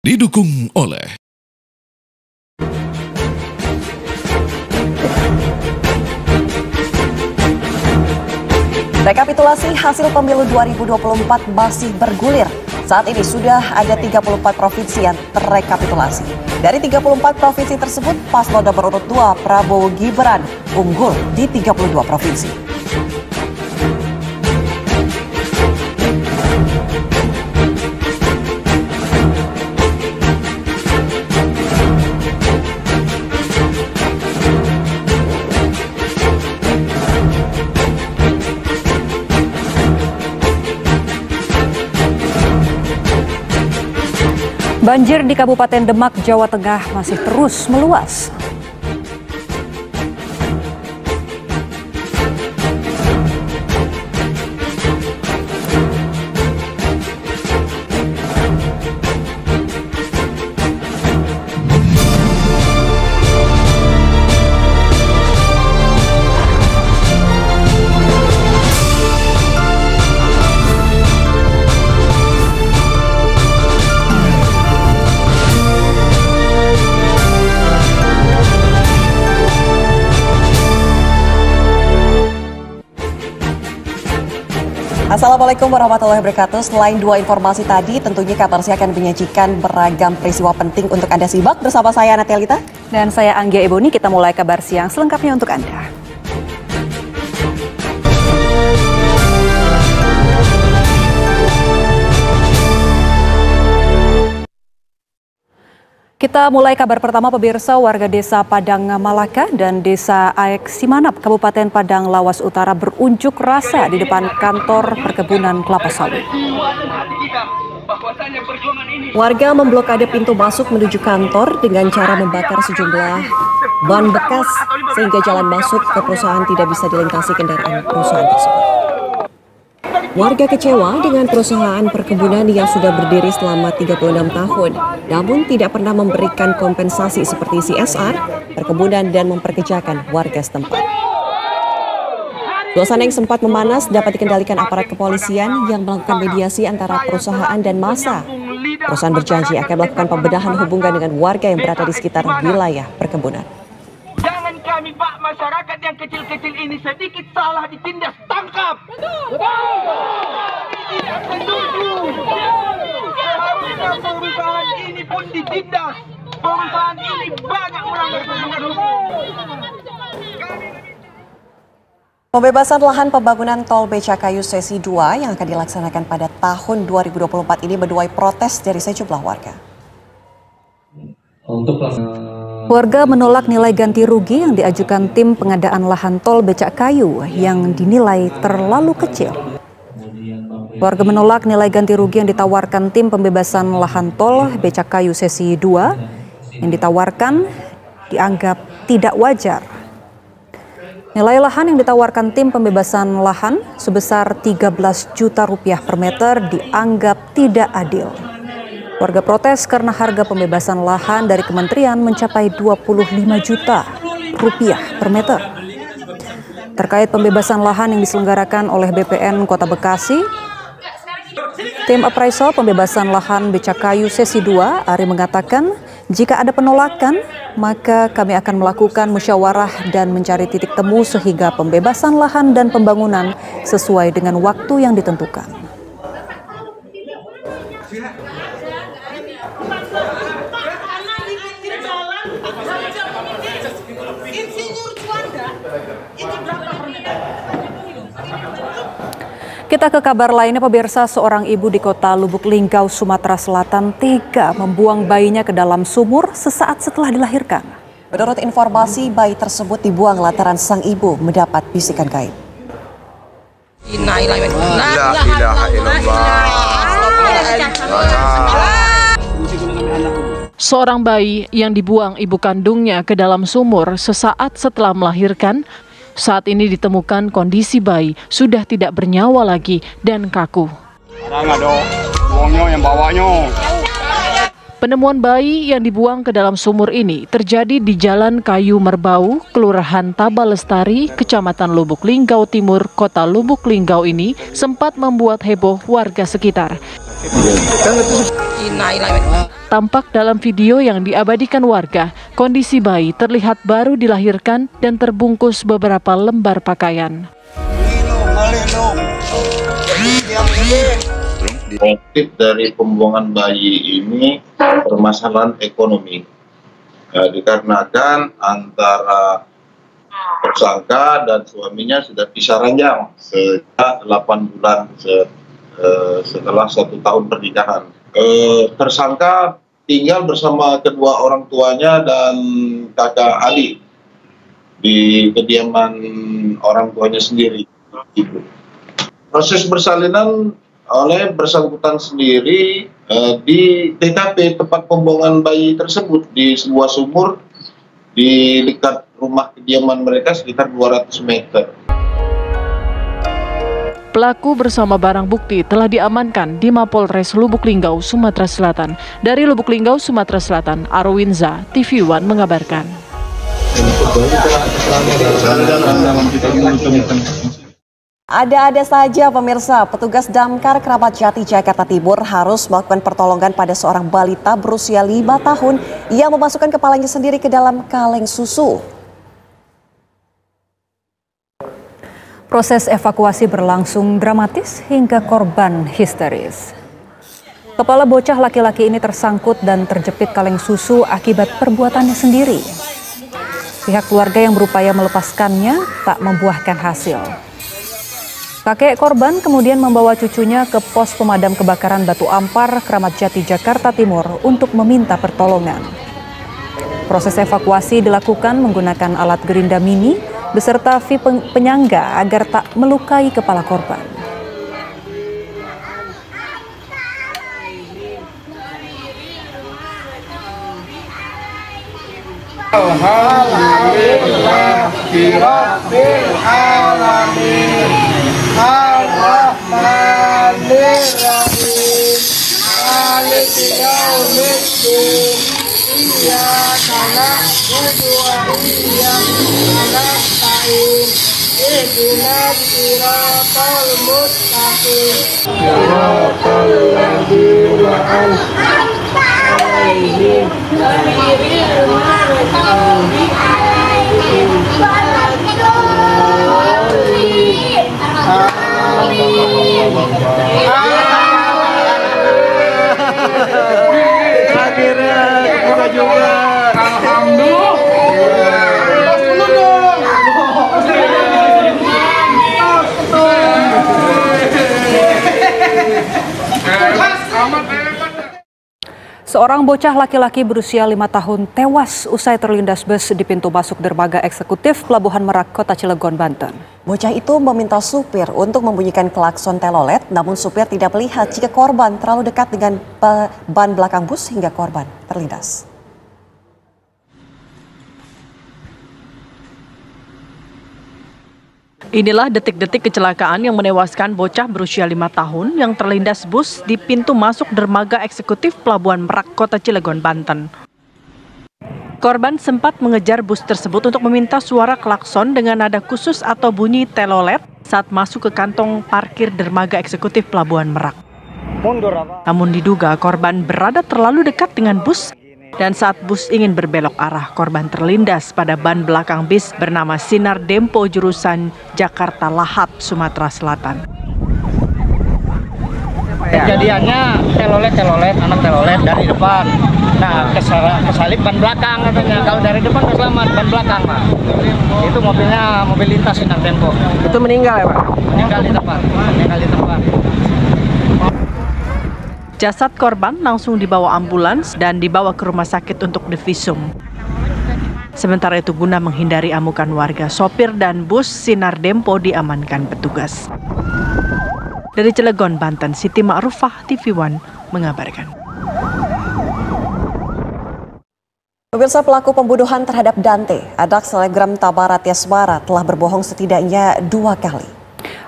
Didukung oleh rekapitulasi hasil pemilu 2024 masih bergulir. Saat ini sudah ada 34 provinsi yang terrekapitulasi. Dari 34 provinsi tersebut, paslon nomor urut 2 Prabowo Gibran unggul di 32 provinsi. Banjir di Kabupaten Demak, Jawa Tengah masih terus meluas. Assalamualaikum warahmatullahi wabarakatuh. Selain dua informasi tadi, tentunya Kabar Siang akan menyajikan beragam peristiwa penting untuk Anda simak bersama saya Natelita. Dan saya Anggia Eboni, kita mulai Kabar Siang selengkapnya untuk Anda. Kita mulai kabar pertama pemirsa. Warga desa Padang Malaka dan desa Aek Simanap, Kabupaten Padang Lawas Utara berunjuk rasa di depan kantor perkebunan kelapa sawit. Warga memblokade pintu masuk menuju kantor dengan cara membakar sejumlah ban bekas sehingga jalan masuk ke perusahaan tidak bisa dilintasi kendaraan perusahaan tersebut. Warga kecewa dengan perusahaan perkebunan yang sudah berdiri selama 36 tahun, namun tidak pernah memberikan kompensasi seperti CSR, perkebunan, dan memperkerjakan warga setempat. Suasana yang sempat memanas dapat dikendalikan aparat kepolisian yang melakukan mediasi antara perusahaan dan massa. Perusahaan berjanji akan melakukan pembedahan hubungan dengan warga yang berada di sekitar wilayah perkebunan. Jangan kami, Pak, masyarakat yang kecil-kecil ini sedikit salah ditindas, tangkap. Tidak setuju. Seharusnya perusahaan ini pun ditindas. Perusahaan ini banyak melanggar hukum. Pembebasan lahan pembangunan tol Becakayu Sesi 2 yang akan dilaksanakan pada tahun 2024 ini menuai protes dari sejumlah warga. Warga menolak nilai ganti rugi yang diajukan tim pengadaan lahan tol Becakayu yang dinilai terlalu kecil. Warga menolak nilai ganti rugi yang ditawarkan tim pembebasan lahan tol Becakayu Sesi 2 yang ditawarkan dianggap tidak wajar. Nilai lahan yang ditawarkan tim pembebasan lahan sebesar 13 juta rupiah per meter dianggap tidak adil. Warga protes karena harga pembebasan lahan dari kementerian mencapai 25 juta rupiah per meter. Terkait pembebasan lahan yang diselenggarakan oleh BPN Kota Bekasi, tim appraisal pembebasan lahan Becakayu Sesi 2, Ari mengatakan, jika ada penolakan, maka kami akan melakukan musyawarah dan mencari titik temu sehingga pembebasan lahan dan pembangunan sesuai dengan waktu yang ditentukan. Kita ke kabar lainnya pemirsa, seorang ibu di kota Lubuk Linggau, Sumatera Selatan tega membuang bayinya ke dalam sumur sesaat setelah dilahirkan. Menurut informasi, bayi tersebut dibuang lantaran sang ibu mendapat bisikan gaib. Seorang bayi yang dibuang ibu kandungnya ke dalam sumur sesaat setelah melahirkan, saat ini ditemukan kondisi bayi sudah tidak bernyawa lagi dan kaku. Penemuan bayi yang dibuang ke dalam sumur ini terjadi di Jalan Kayu Merbau, Kelurahan Tabalestari, Kecamatan Lubuk Linggau Timur, Kota Lubuk Linggau ini sempat membuat heboh warga sekitar. Tampak dalam video yang diabadikan warga, kondisi bayi terlihat baru dilahirkan dan terbungkus beberapa lembar pakaian. Motif dari pembuangan bayi ini permasalahan ekonomi, dikarenakan antara tersangka dan suaminya sudah pisah ranjang sejak 8 bulan setelah 1 tahun pernikahan. Tersangka tinggal bersama kedua orang tuanya dan kakak adik di kediaman orang tuanya sendiri. Proses persalinan oleh bersangkutan sendiri di TKP tempat pembuangan bayi tersebut di sebuah sumur di dekat rumah kediaman mereka sekitar 200 meter. Pelaku bersama barang bukti telah diamankan di Mapolres Lubuk Linggau, Sumatera Selatan. Dari Lubuk Linggau, Sumatera Selatan, Arwinza, TV One mengabarkan. Ada-ada saja pemirsa, petugas Damkar Keramat Jati Jakarta Timur harus melakukan pertolongan pada seorang balita berusia 5 tahun yang memasukkan kepalanya sendiri ke dalam kaleng susu. Proses evakuasi berlangsung dramatis hingga korban histeris. Kepala bocah laki-laki ini tersangkut dan terjepit kaleng susu akibat perbuatannya sendiri. Pihak keluarga yang berupaya melepaskannya tak membuahkan hasil. Kakek korban kemudian membawa cucunya ke pos pemadam kebakaran Batu Ampar, Keramat Jati, Jakarta Timur untuk meminta pertolongan. Proses evakuasi dilakukan menggunakan alat gerinda mini beserta penyangga agar tak melukai kepala korban. Akhirnya kita juga. Alhamdulillah. Seorang bocah laki-laki berusia 5 tahun tewas usai terlindas bus di pintu masuk dermaga eksekutif Pelabuhan Merak, Kota Cilegon, Banten. Bocah itu meminta supir untuk membunyikan klakson telolet, namun supir tidak melihat jika korban terlalu dekat dengan ban belakang bus hingga korban terlindas. Inilah detik-detik kecelakaan yang menewaskan bocah berusia 5 tahun yang terlindas bus di pintu masuk dermaga eksekutif Pelabuhan Merak, Kota Cilegon, Banten. Korban sempat mengejar bus tersebut untuk meminta suara klakson dengan nada khusus atau bunyi telolet saat masuk ke kantong parkir dermaga eksekutif Pelabuhan Merak. Namun diduga korban berada terlalu dekat dengan bus dan saat bus ingin berbelok arah, korban terlindas pada ban belakang bis bernama Sinar Dempo jurusan Jakarta Lahat, Sumatera Selatan. Kejadiannya telolet anak telolet dari depan. Nah, kesalip ban belakang katanya. Kalau dari depan selamat, ban belakang Pak. Itu mobilnya mobil lintas Sinar Dempo. Itu meninggal ya Pak? Meninggal di tempat. Jasad korban langsung dibawa ambulans dan dibawa ke rumah sakit untuk divisum. Sementara itu guna menghindari amukan warga, sopir dan bus Sinar Dempo diamankan petugas. Dari Cilegon, Banten, Siti Ma'rufah, TV One mengabarkan. Pemirsa, pelaku pembunuhan terhadap Dante, anak selebgram Tamara Tiasmara, telah berbohong setidaknya 2 kali.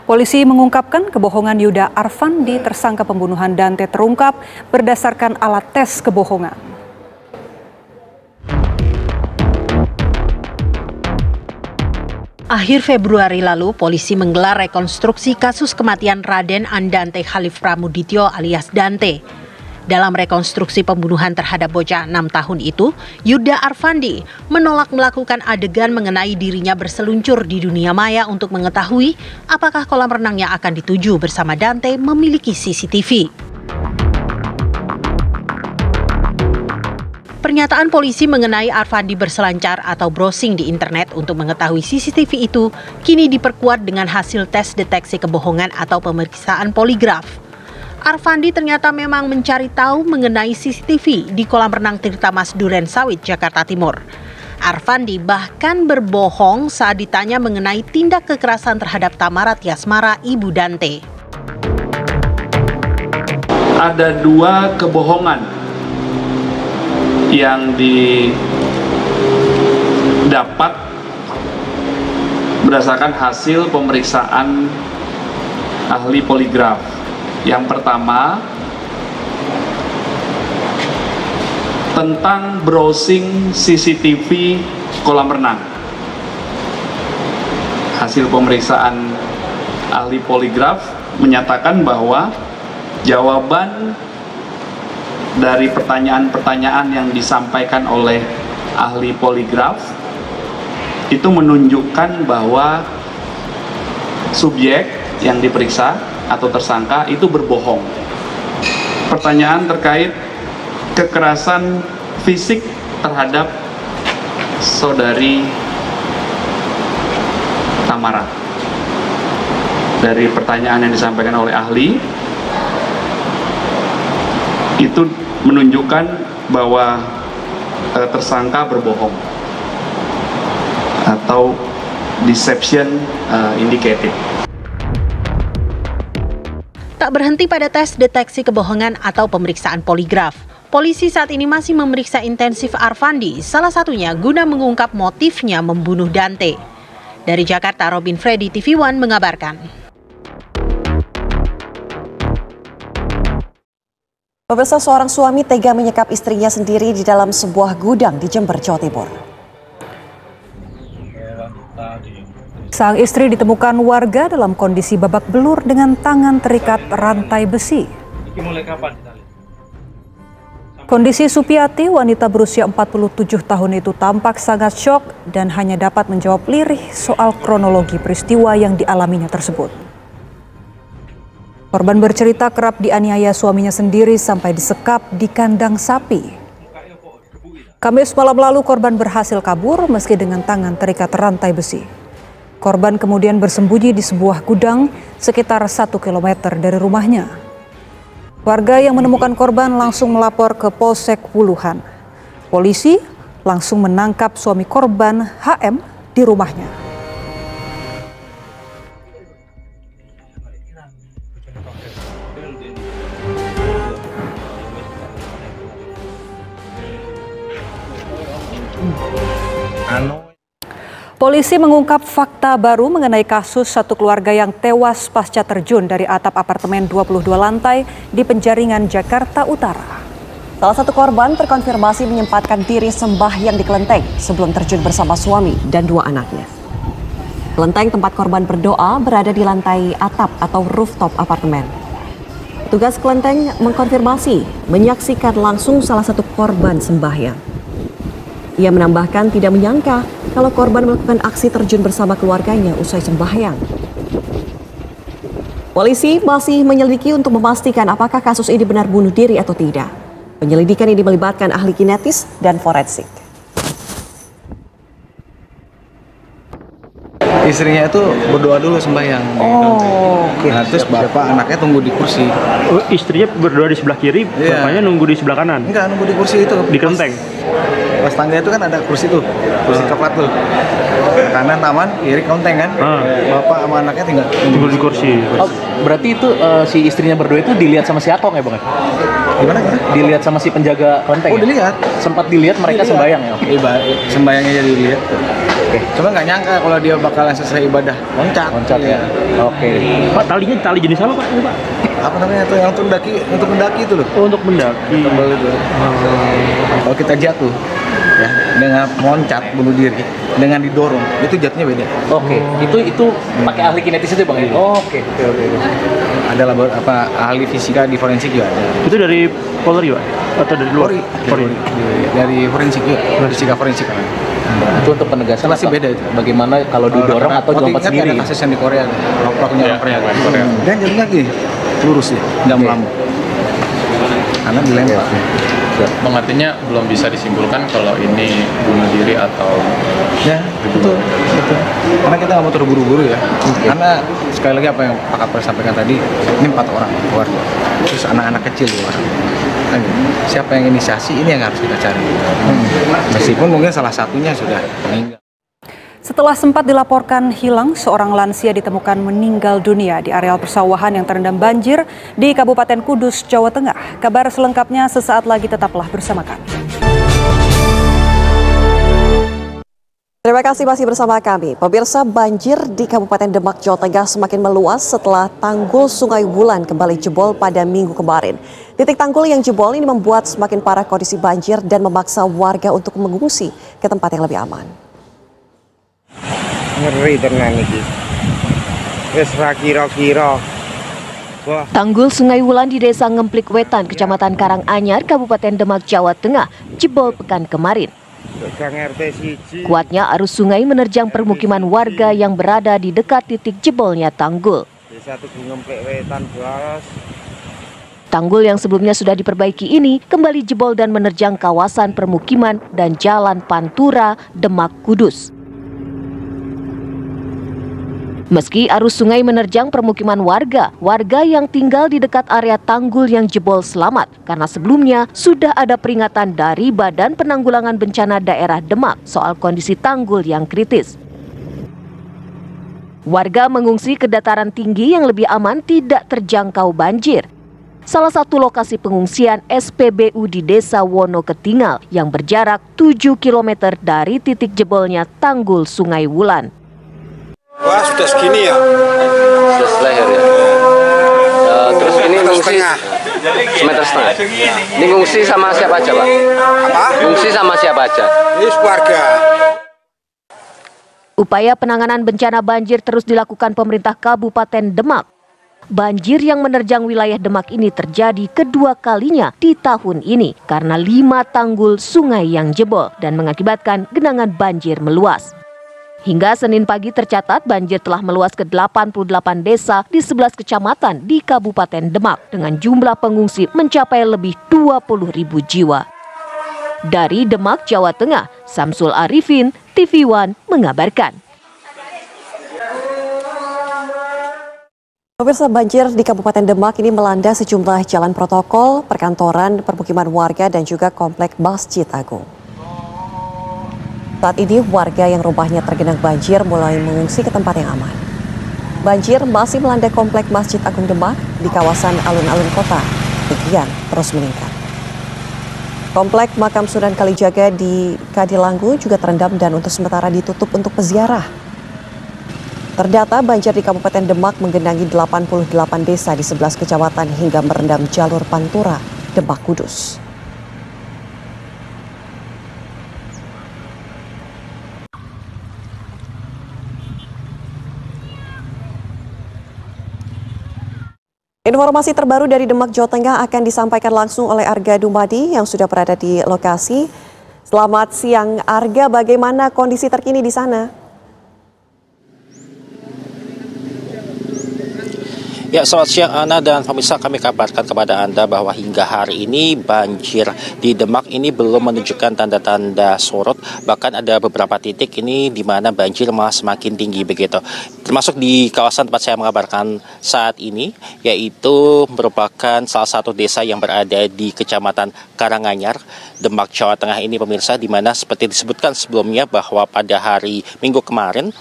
Polisi mengungkapkan kebohongan Yuda Arfandi, tersangka pembunuhan Dante, terungkap berdasarkan alat tes kebohongan. Akhir Februari lalu, polisi menggelar rekonstruksi kasus kematian Raden Andante Khalif Pramudityo alias Dante. Dalam rekonstruksi pembunuhan terhadap bocah 6 tahun itu, Yuda Arfandi menolak melakukan adegan mengenai dirinya berseluncur di dunia maya untuk mengetahui apakah kolam renang yang akan dituju bersama Dante memiliki CCTV. Pernyataan polisi mengenai Arfandi berselancar atau browsing di internet untuk mengetahui CCTV itu kini diperkuat dengan hasil tes deteksi kebohongan atau pemeriksaan poligraf. Arfandi ternyata memang mencari tahu mengenai CCTV di kolam renang Tirta Mas Duren Sawit, Jakarta Timur. Arfandi bahkan berbohong saat ditanya mengenai tindak kekerasan terhadap Tamara Tiasmara, ibu Dante. Ada 2 kebohongan yang didapat berdasarkan hasil pemeriksaan ahli poligraf. Yang pertama, tentang browsing CCTV kolam renang. Hasil pemeriksaan ahli poligraf menyatakan bahwa jawaban dari pertanyaan-pertanyaan yang disampaikan oleh ahli poligraf itu menunjukkan bahwa subjek yang diperiksa atau tersangka itu berbohong. Pertanyaan terkait kekerasan fisik terhadap saudari Tamara. Dari pertanyaan yang disampaikan oleh ahli itu menunjukkan bahwa tersangka berbohong atau deception indicated. Tak berhenti pada tes deteksi kebohongan atau pemeriksaan poligraf. Polisi saat ini masih memeriksa intensif Arfandi, salah satunya guna mengungkap motifnya membunuh Dante. Dari Jakarta, Robin Freddy, TV One mengabarkan. Pemirsa, seorang suami tega menyekap istrinya sendiri di dalam sebuah gudang di Jember, Jawa Timur. Sang istri ditemukan warga dalam kondisi babak belur dengan tangan terikat rantai besi. Kondisi Supiati, wanita berusia 47 tahun itu tampak sangat syok dan hanya dapat menjawab lirih soal kronologi peristiwa yang dialaminya tersebut. Korban bercerita kerap dianiaya suaminya sendiri sampai disekap di kandang sapi. Kamis malam lalu korban berhasil kabur meski dengan tangan terikat rantai besi. Korban kemudian bersembunyi di sebuah gudang sekitar 1 km dari rumahnya. Warga yang menemukan korban langsung melapor ke Polsek Wuluhan. Polisi langsung menangkap suami korban HM di rumahnya. Polisi mengungkap fakta baru mengenai kasus satu keluarga yang tewas pasca terjun dari atap apartemen 22 lantai di Penjaringan, Jakarta Utara. Salah satu korban terkonfirmasi menyempatkan diri sembahyang di kelenteng sebelum terjun bersama suami dan 2 anaknya. Kelenteng tempat korban berdoa berada di lantai atap atau rooftop apartemen. Petugas kelenteng mengkonfirmasi menyaksikan langsung salah satu korban sembahyang. Ia menambahkan tidak menyangka kalau korban melakukan aksi terjun bersama keluarganya usai sembahyang. Polisi masih menyelidiki untuk memastikan apakah kasus ini benar bunuh diri atau tidak. Penyelidikan ini melibatkan ahli kinetis dan forensik. Istrinya itu berdoa dulu sembahyang. Oke. Nah, terus bapak anaknya tunggu di kursi. Oh, istrinya berdoa di sebelah kiri, bapaknya nunggu di sebelah kanan. Enggak, nunggu di kursi itu. Di kelenteng. Pas tangga itu kan ada kursi tuh, kursi coklat tuh. Kanan taman, kiri kelenteng kan. Bapak sama anaknya tinggal tunggu di kursi. Oh, berarti itu si istrinya berdoa itu dilihat sama si Akong ya, Bang? Gimana? Dilihat sama si penjaga kelenteng. Oh, dilihat. Sempat dilihat mereka sembahyang ya? Sembahyangnya jadi dilihat. Oke. Cuma nggak nyangka kalau dia bakalan selesai ibadah loncat ya. Oke. Pak, talinya tali jenis apa, Pak? Ini, Pak? Apa namanya tuh yang untuk mendaki itu loh. Oh, untuk mendaki. Tebal itu. Kalau kita jatuh ya dengan loncat bunuh diri dengan didorong itu jatuhnya beda. Oke. Itu pakai ahli kinetis itu Bang? Oke. Ada ahli fisika di forensik juga ada. Itu dari Polri Pak? Atau dari luar? Polri. Dari forensik juga, fisika forensik. Itu untuk penegasan masih beda itu. Bagaimana kalau didorong atau dilompat sendiri? Ada kasus yang di Korea, pelakunya orang Korea. Dan jadinya gini, lurus ya, nggak melambung. Karena dilempar. Bang, artinya belum bisa disimpulkan kalau ini bunuh diri atau ya betul. Karena kita nggak mau terburu-buru ya. Karena sekali lagi apa yang Pak Kapolres sampaikan tadi, ini 4 orang keluarga, terus anak-anak kecil 2 orang. Siapa yang inisiasi ini yang harus kita cari. Meskipun mungkin salah satunya sudah meninggal. Setelah sempat dilaporkan hilang, seorang lansia ditemukan meninggal dunia di areal persawahan yang terendam banjir di Kabupaten Kudus, Jawa Tengah. Kabar selengkapnya sesaat lagi, tetaplah bersama kami. Terima kasih masih bersama kami. Pemirsa, banjir di Kabupaten Demak, Jawa Tengah semakin meluas setelah tanggul Sungai Wulan kembali jebol pada Minggu kemarin. Titik tanggul yang jebol ini membuat semakin parah kondisi banjir dan memaksa warga untuk mengungsi ke tempat yang lebih aman. Ngeri tenan iki. Wis ra kira-kira. Tanggul Sungai Wulan di Desa Ngemplik Wetan, Kecamatan Karanganyar, Kabupaten Demak, Jawa Tengah, jebol pekan kemarin. Kuatnya arus sungai menerjang permukiman warga yang berada di dekat titik jebolnya tanggul. Tanggul yang sebelumnya sudah diperbaiki ini kembali jebol dan menerjang kawasan permukiman dan jalan Pantura, Demak, Kudus. Meski arus sungai menerjang permukiman warga yang tinggal di dekat area tanggul yang jebol selamat karena sebelumnya sudah ada peringatan dari Badan Penanggulangan Bencana Daerah Demak soal kondisi tanggul yang kritis. Warga mengungsi ke dataran tinggi yang lebih aman tidak terjangkau banjir. Salah satu lokasi pengungsian SPBU di Desa Wonoketingal yang berjarak 7 km dari titik jebolnya tanggul Sungai Wulan. Wah, sudah segini ya? Sudah leher ya. Terus ini ngungsi semeter setengah. Ini ngungsi sama siapa aja, Pak? Apa? Ngungsi sama siapa aja? Ini keluarga. Upaya penanganan bencana banjir terus dilakukan pemerintah Kabupaten Demak. Banjir yang menerjang wilayah Demak ini terjadi kedua kalinya di tahun ini karena 5 tanggul sungai yang jebol dan mengakibatkan genangan banjir meluas. Hingga Senin pagi tercatat banjir telah meluas ke 88 desa di 11 kecamatan di Kabupaten Demak dengan jumlah pengungsi mencapai lebih 20.000 jiwa. Dari Demak, Jawa Tengah, Samsul Arifin, TV One mengabarkan. Pemirsa, banjir di Kabupaten Demak ini melanda sejumlah jalan protokol, perkantoran, permukiman warga dan juga komplek Masjid Agung. Saat ini warga yang rumahnya tergenang banjir mulai mengungsi ke tempat yang aman. Banjir masih melanda komplek Masjid Agung Demak di kawasan alun-alun kota. Ketinggian terus meningkat. Komplek Makam Sunan Kalijaga di Kadilanggu juga terendam dan untuk sementara ditutup untuk peziarah. Terdata banjir di Kabupaten Demak menggenangi 88 desa di 11 kecamatan hingga merendam jalur Pantura, Demak, Kudus. Informasi terbaru dari Demak, Jawa Tengah akan disampaikan langsung oleh Arga Dumadi yang sudah berada di lokasi. Selamat siang Arga, bagaimana kondisi terkini di sana? Ya, selamat siang Ana dan pemirsa, kami kabarkan kepada Anda bahwa hingga hari ini banjir di Demak ini belum menunjukkan tanda-tanda surut. Bahkan ada beberapa titik ini di mana banjir malah semakin tinggi begitu. Termasuk di kawasan tempat saya mengabarkan saat ini, yaitu merupakan salah satu desa yang berada di Kecamatan Karanganyar, Demak, Jawa Tengah ini pemirsa, di mana seperti disebutkan sebelumnya bahwa pada hari Minggu kemarin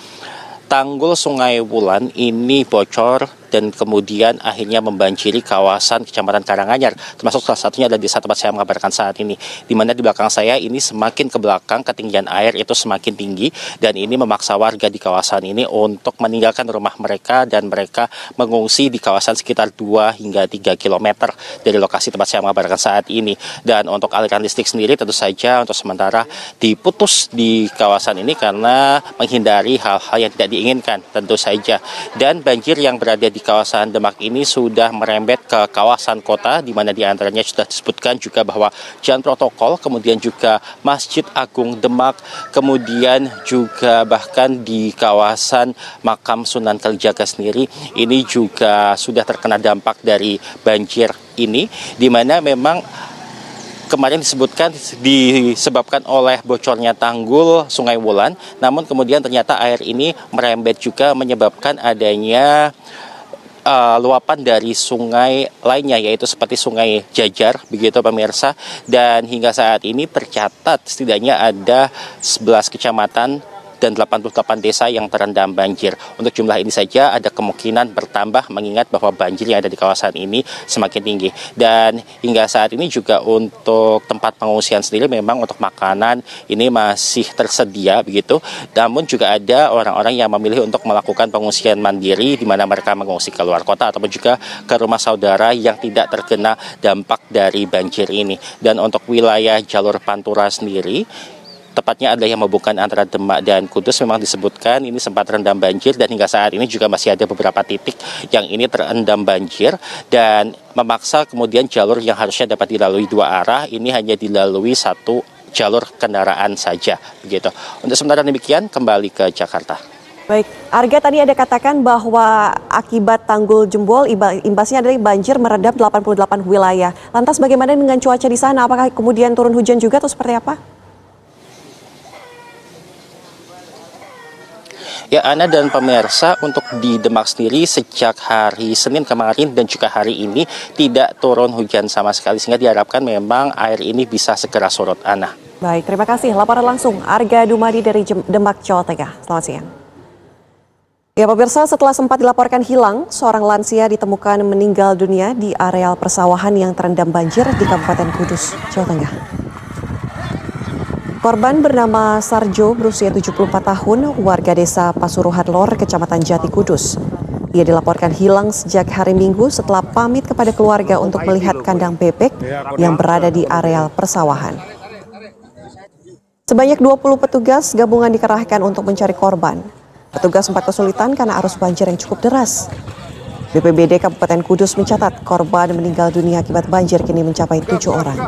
tanggul Sungai Wulan ini bocor dan kemudian akhirnya membanjiri kawasan Kecamatan Karanganyar, termasuk salah satunya adalah desa tempat saya mengabarkan saat ini, di mana di belakang saya ini semakin ke belakang ketinggian air itu semakin tinggi, dan ini memaksa warga di kawasan ini untuk meninggalkan rumah mereka dan mereka mengungsi di kawasan sekitar 2 hingga 3 km dari lokasi tempat saya mengabarkan saat ini. Dan untuk aliran listrik sendiri tentu saja untuk sementara diputus di kawasan ini karena menghindari hal-hal yang tidak diinginkan tentu saja. Dan banjir yang berada di kawasan Demak ini sudah merembet ke kawasan kota, di mana diantaranya sudah disebutkan juga bahwa jalan protokol, kemudian juga Masjid Agung Demak, kemudian juga bahkan di kawasan Makam Sunan Kalijaga sendiri ini juga sudah terkena dampak dari banjir ini, di mana memang kemarin disebutkan disebabkan oleh bocornya tanggul Sungai Wulan, namun kemudian ternyata air ini merembet juga menyebabkan adanya luapan dari sungai lainnya, yaitu seperti Sungai Jajar, begitu pemirsa. Dan hingga saat ini tercatat setidaknya ada 11 kecamatan dan 88 desa yang terendam banjir. Untuk jumlah ini saja ada kemungkinan bertambah mengingat bahwa banjir yang ada di kawasan ini semakin tinggi. Dan hingga saat ini juga untuk tempat pengungsian sendiri memang untuk makanan ini masih tersedia begitu. Namun juga ada orang-orang yang memilih untuk melakukan pengungsian mandiri, di mana mereka mengungsi ke luar kota ataupun juga ke rumah saudara yang tidak terkena dampak dari banjir ini. Dan untuk wilayah jalur Pantura sendiri, tepatnya adalah yang menghubungkan antara Demak dan Kudus, memang disebutkan ini sempat terendam banjir, dan hingga saat ini juga masih ada beberapa titik yang ini terendam banjir dan memaksa kemudian jalur yang harusnya dapat dilalui 2 arah ini hanya dilalui 1 jalur kendaraan saja begitu. Untuk sementara demikian, kembali ke Jakarta. Baik, Arga tadi ada katakan bahwa akibat tanggul jebol imbasnya adalah banjir merendam 88 wilayah. Lantas bagaimana dengan cuaca di sana? Apakah kemudian turun hujan juga atau seperti apa? Ya, Ana dan pemirsa, untuk di Demak sendiri sejak hari Senin kemarin dan juga hari ini tidak turun hujan sama sekali, sehingga diharapkan memang air ini bisa segera surut, Ana. Baik, terima kasih. Laporan langsung Arga Dumadi dari Demak, Jawa Tengah. Selamat siang. Ya pemirsa, setelah sempat dilaporkan hilang, seorang lansia ditemukan meninggal dunia di areal persawahan yang terendam banjir di Kabupaten Kudus, Jawa Tengah. Korban bernama Sarjo, berusia 74 tahun, warga desa Pasuruhan Lor, Kecamatan Jati Kudus. Ia dilaporkan hilang sejak hari Minggu setelah pamit kepada keluarga untuk melihat kandang bebek yang berada di areal persawahan. Sebanyak 20 petugas gabungan dikerahkan untuk mencari korban. Petugas sempat kesulitan karena arus banjir yang cukup deras. BPBD Kabupaten Kudus mencatat korban meninggal dunia akibat banjir kini mencapai 7 orang.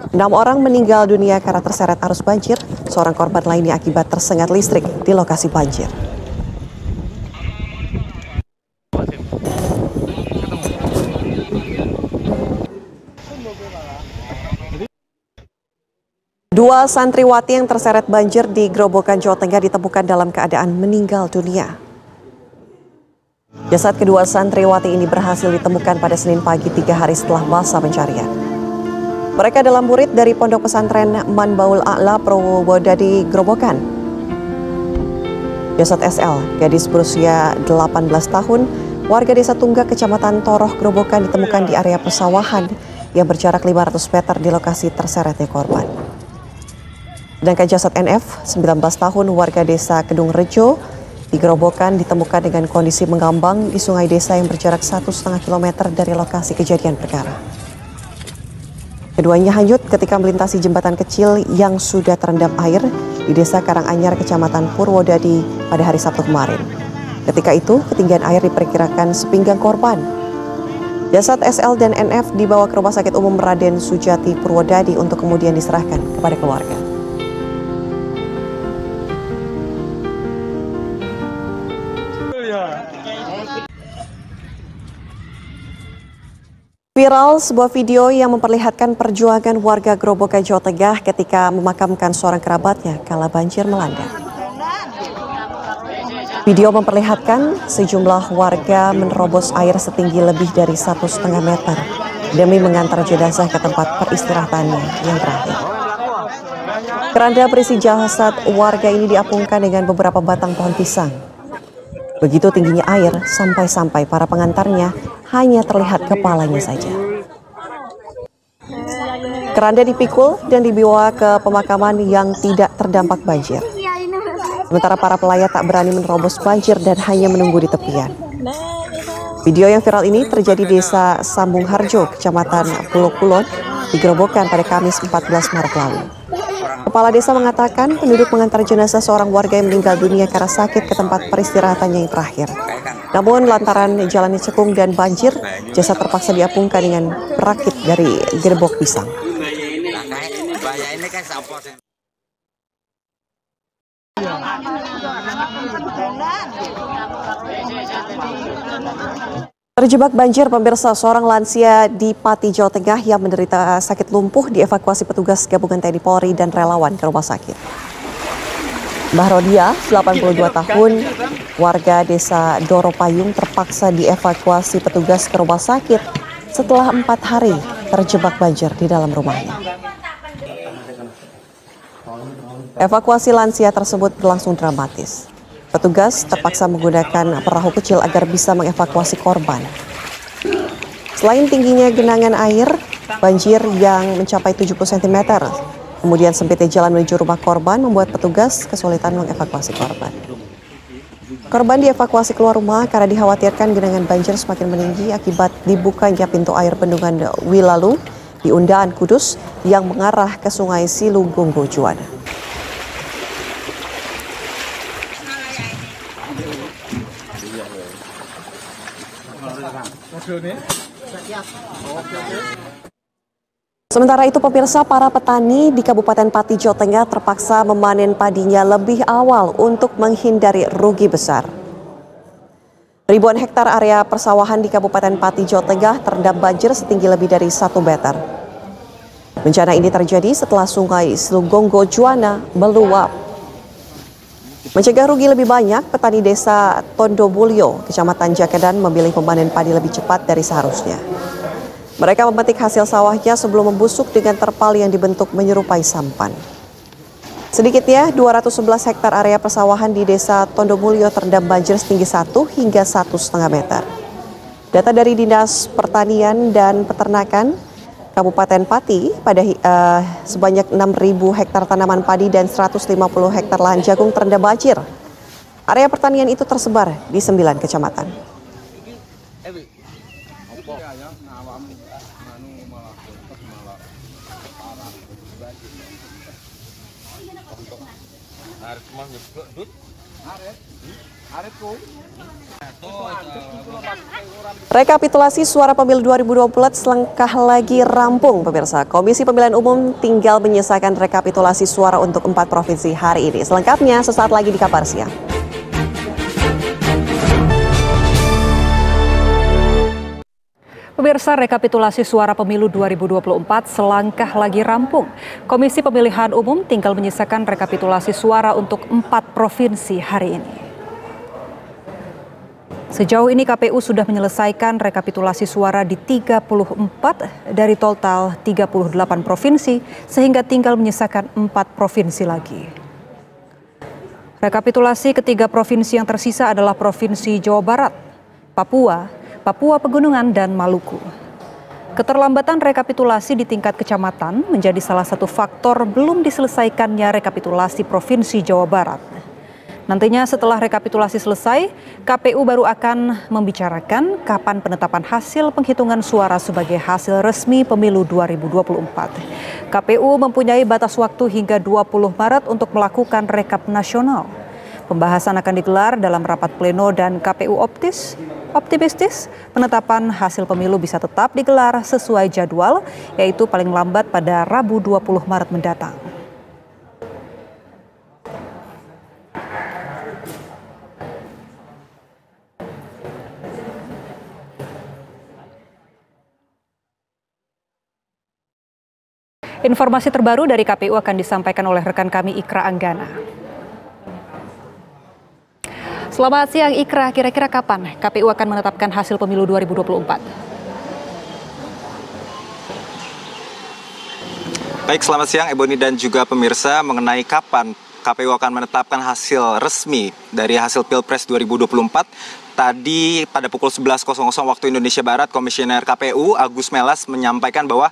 6 orang meninggal dunia karena terseret arus banjir, seorang korban lainnya akibat tersengat listrik di lokasi banjir. Dua santriwati yang terseret banjir di Grobogan, Jawa Tengah ditemukan dalam keadaan meninggal dunia. Jasad kedua santriwati ini berhasil ditemukan pada Senin pagi 3 hari setelah masa pencarian. Mereka adalah murid dari Pondok Pesantren Manbaul A'la Purwodadi Grobogan. Jasad SL, gadis berusia 18 tahun, warga desa Tunggak, Kecamatan Toroh, Grobogan ditemukan di area persawahan yang berjarak 500 meter di lokasi terseretnya korban. Sedangkan jasad NF, 19 tahun, warga desa Kedung Rejo di Grobogan ditemukan dengan kondisi mengambang di sungai desa yang berjarak 1,5 km dari lokasi kejadian perkara. Keduanya hanyut ketika melintasi jembatan kecil yang sudah terendam air di desa Karanganyar, Kecamatan Purwodadi pada hari Sabtu kemarin. Ketika itu, ketinggian air diperkirakan sepinggang korban. Jasad SL dan NF dibawa ke Rumah Sakit Umum Raden Sujati Purwodadi untuk kemudian diserahkan kepada keluarga. Viral sebuah video yang memperlihatkan perjuangan warga Grobogan, Jawa Tengah ketika memakamkan seorang kerabatnya kala banjir melanda. Video memperlihatkan sejumlah warga menerobos air setinggi lebih dari 1,5 meter demi mengantar jenazah ke tempat peristirahatannya yang terakhir. Keranda berisi jasad warga ini diapungkan dengan beberapa batang pohon pisang. Begitu tingginya air, sampai-sampai para pengantarnya hanya terlihat kepalanya saja. Keranda dipikul dan dibawa ke pemakaman yang tidak terdampak banjir. Sementara para pelayat tak berani menerobos banjir dan hanya menunggu di tepian. Video yang viral ini terjadi di Desa Sambung Harjo, Kecamatan Pulau Kulon, di Gerobokan pada Kamis 14 Maret lalu. Kepala desa mengatakan penduduk mengantar jenazah seorang warga yang meninggal dunia karena sakit ke tempat peristirahatannya yang terakhir. Namun lantaran jalannya cekung dan banjir, jasad terpaksa diapungkan dengan perakit dari gerbok pisang. Terjebak banjir, pemirsa, seorang lansia di Pati, Jawa Tengah yang menderita sakit lumpuh dievakuasi petugas gabungan TNI Polri dan relawan ke rumah sakit. Mbah Rodia, 82 tahun, warga desa Doropayung terpaksa dievakuasi petugas ke rumah sakit setelah 4 hari terjebak banjir di dalam rumahnya. Evakuasi lansia tersebut berlangsung dramatis. Petugas terpaksa menggunakan perahu kecil agar bisa mengevakuasi korban. Selain tingginya genangan air, banjir yang mencapai 70 cm, kemudian sempitnya jalan menuju rumah korban membuat petugas kesulitan mengevakuasi korban. Korban dievakuasi keluar rumah karena dikhawatirkan genangan banjir semakin meninggi akibat dibukanya pintu air bendungan Wilalu di Undaan Kudus yang mengarah ke Sungai Silugonggo Juwana. Sementara itu, pemirsa, para petani di Kabupaten Pati, Jawa Tengah terpaksa memanen padinya lebih awal untuk menghindari rugi besar. Ribuan hektar area persawahan di Kabupaten Pati, Jawa Tengah terendam banjir setinggi lebih dari 1 meter. Bencana ini terjadi setelah Sungai Silugonggo Juwana meluap. Mencegah rugi lebih banyak, petani desa Tondobulyo, Kecamatan Jakadan memilih memanen padi lebih cepat dari seharusnya. Mereka memetik hasil sawahnya sebelum membusuk dengan terpal yang dibentuk menyerupai sampan. Sedikitnya 211 hektar area persawahan di desa Tondobulyo terendam banjir setinggi 1 hingga 1,5 meter. Data dari Dinas Pertanian dan Peternakan Kabupaten Pati, pada sebanyak 6.000 hektar tanaman padi dan 150 hektar lahan jagung terendam banjir. Area pertanian itu tersebar di 9 kecamatan. Rekapitulasi suara pemilu 2024 selangkah lagi rampung, pemirsa. Komisi Pemilihan Umum tinggal menyisakan rekapitulasi suara untuk 4 provinsi hari ini. Selengkapnya sesaat lagi di Kabar Siang. Pemirsa, rekapitulasi suara pemilu 2024 selangkah lagi rampung. Komisi Pemilihan Umum tinggal menyisakan rekapitulasi suara untuk 4 provinsi hari ini. Sejauh ini KPU sudah menyelesaikan rekapitulasi suara di 34 dari total 38 provinsi, sehingga tinggal menyisakan 4 provinsi lagi. Rekapitulasi ketiga provinsi yang tersisa adalah Provinsi Jawa Barat, Papua, Papua Pegunungan, dan Maluku. Keterlambatan rekapitulasi di tingkat kecamatan menjadi salah satu faktor belum diselesaikannya rekapitulasi Provinsi Jawa Barat. Nantinya setelah rekapitulasi selesai, KPU baru akan membicarakan kapan penetapan hasil penghitungan suara sebagai hasil resmi pemilu 2024. KPU mempunyai batas waktu hingga 20 Maret untuk melakukan rekap nasional. Pembahasan akan digelar dalam rapat pleno dan KPU optimistis penetapan hasil pemilu bisa tetap digelar sesuai jadwal, yaitu paling lambat pada Rabu 20 Maret mendatang. Informasi terbaru dari KPU akan disampaikan oleh rekan kami Ikra Anggana. Selamat siang Ikra, kira-kira kapan KPU akan menetapkan hasil pemilu 2024? Baik, selamat siang Ebony dan juga pemirsa. Mengenai kapan KPU akan menetapkan hasil resmi dari hasil Pilpres 2024. Tadi pada pukul 11.00 waktu Indonesia Barat, Komisioner KPU Agus Melas menyampaikan bahwa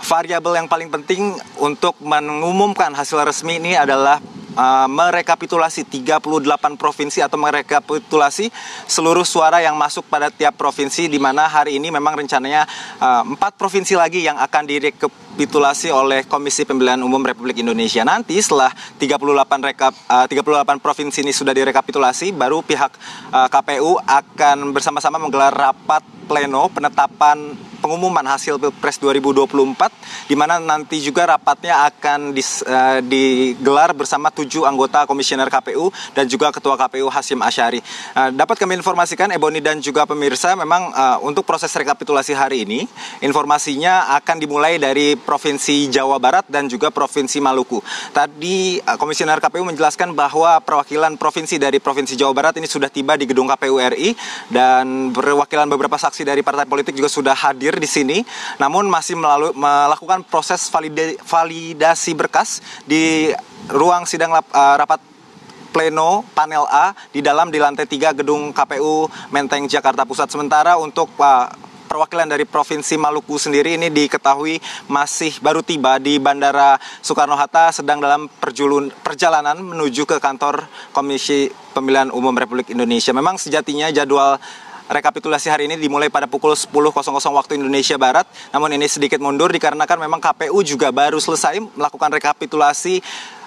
variabel yang paling penting untuk mengumumkan hasil resmi ini adalah merekapitulasi 38 provinsi atau merekapitulasi seluruh suara yang masuk pada tiap provinsi, di mana hari ini memang rencananya 4 provinsi lagi yang akan direkapitulasi oleh Komisi Pemilihan Umum Republik Indonesia. Nanti setelah 38 provinsi ini sudah direkapitulasi, baru pihak KPU akan bersama-sama menggelar rapat pleno penetapan pengumuman hasil Pilpres 2024, di mana nanti juga rapatnya akan digelar bersama 7 anggota Komisioner KPU dan juga Ketua KPU Hasyim Asyari. Dapat kami informasikan, Ebony dan juga pemirsa, memang untuk proses rekapitulasi hari ini, informasinya akan dimulai dari Provinsi Jawa Barat dan juga Provinsi Maluku. Tadi Komisioner KPU menjelaskan bahwa perwakilan provinsi dari Provinsi Jawa Barat ini sudah tiba di gedung KPU RI, dan perwakilan beberapa saksi dari partai politik juga sudah hadir di sini, namun masih melakukan proses validasi berkas di ruang sidang rapat pleno panel A di lantai 3 gedung KPU Menteng Jakarta Pusat. Sementara untuk perwakilan dari Provinsi Maluku sendiri ini diketahui masih baru tiba di Bandara Soekarno-Hatta, sedang dalam perjalanan menuju ke kantor Komisi Pemilihan Umum Republik Indonesia. Memang sejatinya jadwal rekapitulasi hari ini dimulai pada pukul 10.00 waktu Indonesia Barat, namun ini sedikit mundur dikarenakan memang KPU juga baru selesai melakukan rekapitulasi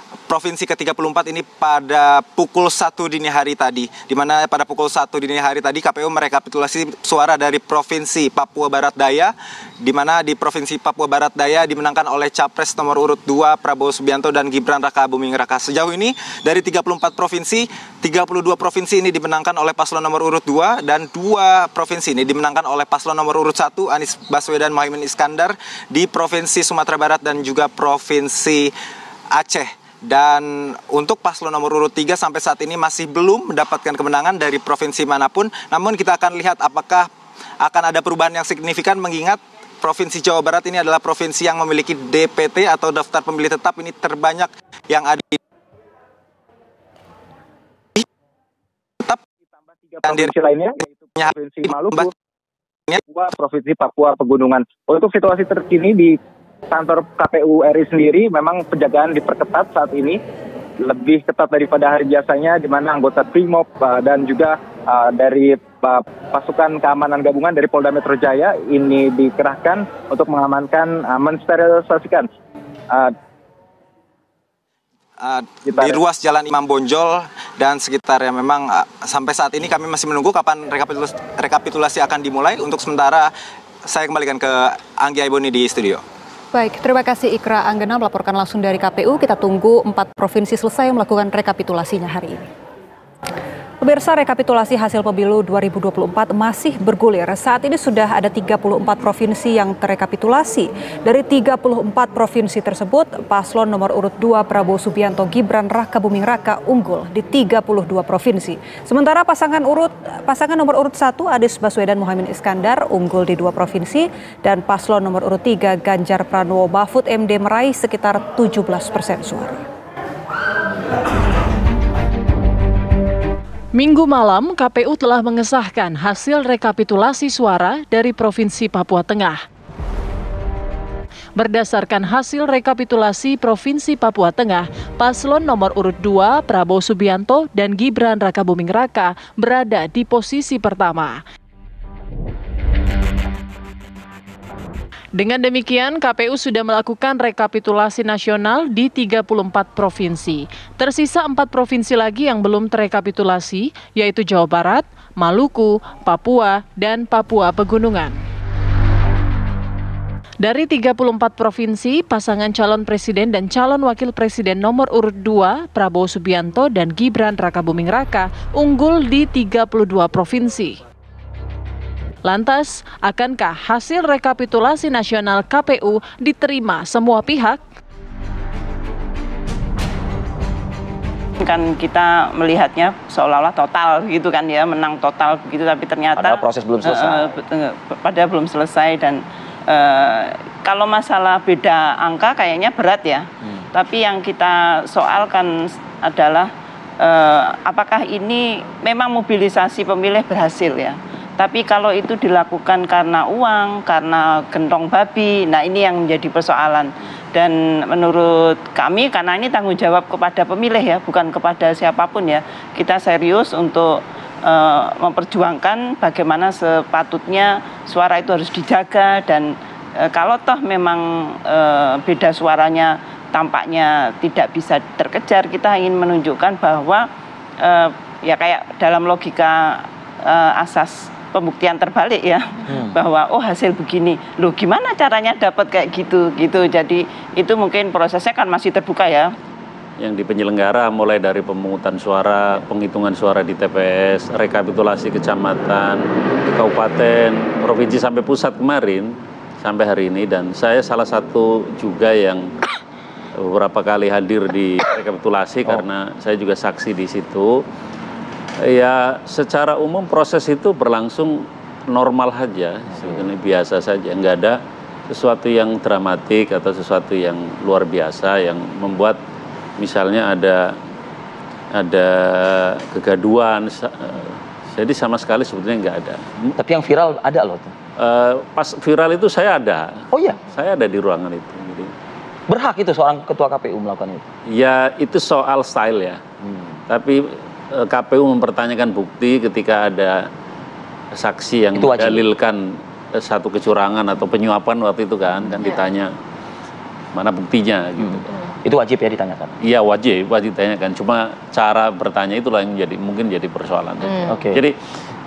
provinsi ke-34 ini pada pukul 1 dini hari tadi, di mana pada pukul 1 dini hari tadi KPU merekapitulasi suara dari Provinsi Papua Barat Daya, di mana di Provinsi Papua Barat Daya dimenangkan oleh Capres nomor urut 2 Prabowo Subianto dan Gibran Raka Buming Raka. Sejauh ini dari 34 provinsi, 32 provinsi ini dimenangkan oleh paslon nomor urut 2 dan 2 provinsi ini dimenangkan oleh paslon nomor urut 1 Anies Baswedan Mohaimin Iskandar di Provinsi Sumatera Barat dan juga Provinsi Aceh. Dan untuk paslon nomor urut 3 sampai saat ini masih belum mendapatkan kemenangan dari provinsi manapun. Namun kita akan lihat apakah akan ada perubahan yang signifikan, mengingat Provinsi Jawa Barat ini adalah provinsi yang memiliki DPT atau daftar pemilih tetap ini terbanyak yang ada di tetap, ditambah 3 provinsi lainnya, yaitu Provinsi Maluku, Provinsi Papua Pegunungan. Untuk situasi terkini di kantor KPU RI sendiri, memang penjagaan diperketat saat ini, lebih ketat daripada hari biasanya, di mana anggota Brimob dan juga dari pasukan keamanan gabungan dari Polda Metro Jaya ini dikerahkan untuk mengamankan, mensterilisasikan di ruas Jalan Imam Bonjol dan sekitarnya. Memang sampai saat ini kami masih menunggu kapan rekapitulasi akan dimulai. Untuk sementara saya kembalikan ke Anggia Ebony di studio. Baik, terima kasih Ikra Anggena melaporkan langsung dari KPU. Kita tunggu 4 provinsi selesai melakukan rekapitulasinya hari ini. Pemirsa, rekapitulasi hasil pemilu 2024 masih bergulir. Saat ini sudah ada 34 provinsi yang terrekapitulasi. Dari 34 provinsi tersebut, paslon nomor urut 2 Prabowo Subianto Gibran Raka Buming Raka unggul di 32 provinsi. Sementara pasangan nomor urut 1 Anies Baswedan Mohaimin Iskandar unggul di 2 provinsi, dan paslon nomor urut 3 Ganjar Pranowo Mahfud MD meraih sekitar 17% suara. Minggu malam, KPU telah mengesahkan hasil rekapitulasi suara dari Provinsi Papua Tengah. Berdasarkan hasil rekapitulasi Provinsi Papua Tengah, paslon nomor urut 2 Prabowo Subianto dan Gibran Raka Buming Raka berada di posisi pertama. Dengan demikian, KPU sudah melakukan rekapitulasi nasional di 34 provinsi. Tersisa 4 provinsi lagi yang belum terrekapitulasi, yaitu Jawa Barat, Maluku, Papua, dan Papua Pegunungan. Dari 34 provinsi, pasangan calon presiden dan calon wakil presiden nomor urut 2, Prabowo Subianto dan Gibran Raka Buming Raka, unggul di 32 provinsi. Lantas, akankah hasil rekapitulasi nasional KPU diterima semua pihak? Kan kita melihatnya seolah-olah total gitu kan ya, menang total begitu, tapi ternyata padahal proses belum selesai. Padahal belum selesai, dan kalau masalah beda angka kayaknya berat ya. Tapi yang kita soalkan adalah apakah ini memang mobilisasi pemilih berhasil ya. Tapi kalau itu dilakukan karena uang, karena gentong babi, nah ini yang menjadi persoalan. Dan menurut kami, karena ini tanggung jawab kepada pemilih ya, bukan kepada siapapun ya. Kita serius untuk memperjuangkan bagaimana sepatutnya suara itu harus dijaga. Dan kalau toh memang beda suaranya tampaknya tidak bisa terkejar, kita ingin menunjukkan bahwa ya kayak dalam logika asas pembuktian terbalik ya, bahwa oh hasil begini, loh gimana caranya dapat kayak gitu. Jadi itu mungkin prosesnya kan masih terbuka ya. Yang di penyelenggara mulai dari pemungutan suara, penghitungan suara di TPS, rekapitulasi kecamatan, kabupaten, provinsi sampai pusat kemarin, sampai hari ini. Dan saya salah satu juga yang beberapa kali hadir di rekapitulasi karena saya juga saksi di situ. Ya secara umum proses itu berlangsung normal saja, sebenarnya biasa saja, nggak ada sesuatu yang dramatik atau sesuatu yang luar biasa yang membuat misalnya ada kegaduhan. Jadi sama sekali sebetulnya nggak ada. Tapi yang viral ada loh. Pas viral itu saya ada. Oh iya? Saya ada di ruangan itu. Jadi, berhak itu seorang ketua KPU melakukan itu? Ya itu soal style ya. Tapi KPU mempertanyakan bukti ketika ada saksi yang mendalilkan satu kecurangan atau penyuapan waktu itu kan ditanya mana buktinya gitu. Itu wajib ya ditanyakan? Iya wajib ditanyakan. Cuma cara bertanya itulah yang mungkin jadi persoalan. Jadi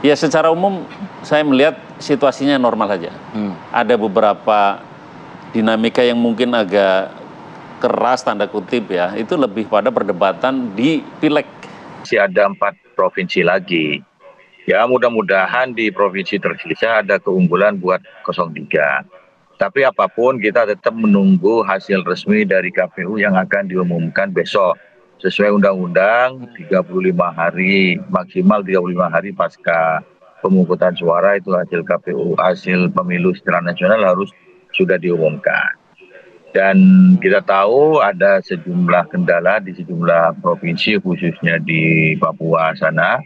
ya secara umum saya melihat situasinya normal saja. Ada beberapa dinamika yang mungkin agak keras tanda kutip ya. Itu lebih pada perdebatan di pileg. Masih ada 4 provinsi lagi. Ya mudah-mudahan di provinsi tersisa ada keunggulan buat 03. Tapi apapun kita tetap menunggu hasil resmi dari KPU yang akan diumumkan besok. Sesuai undang-undang 35 hari, maksimal 35 hari pasca pemungutan suara itu hasil KPU, hasil pemilu secara nasional harus sudah diumumkan. Dan kita tahu ada sejumlah kendala di sejumlah provinsi khususnya di Papua sana.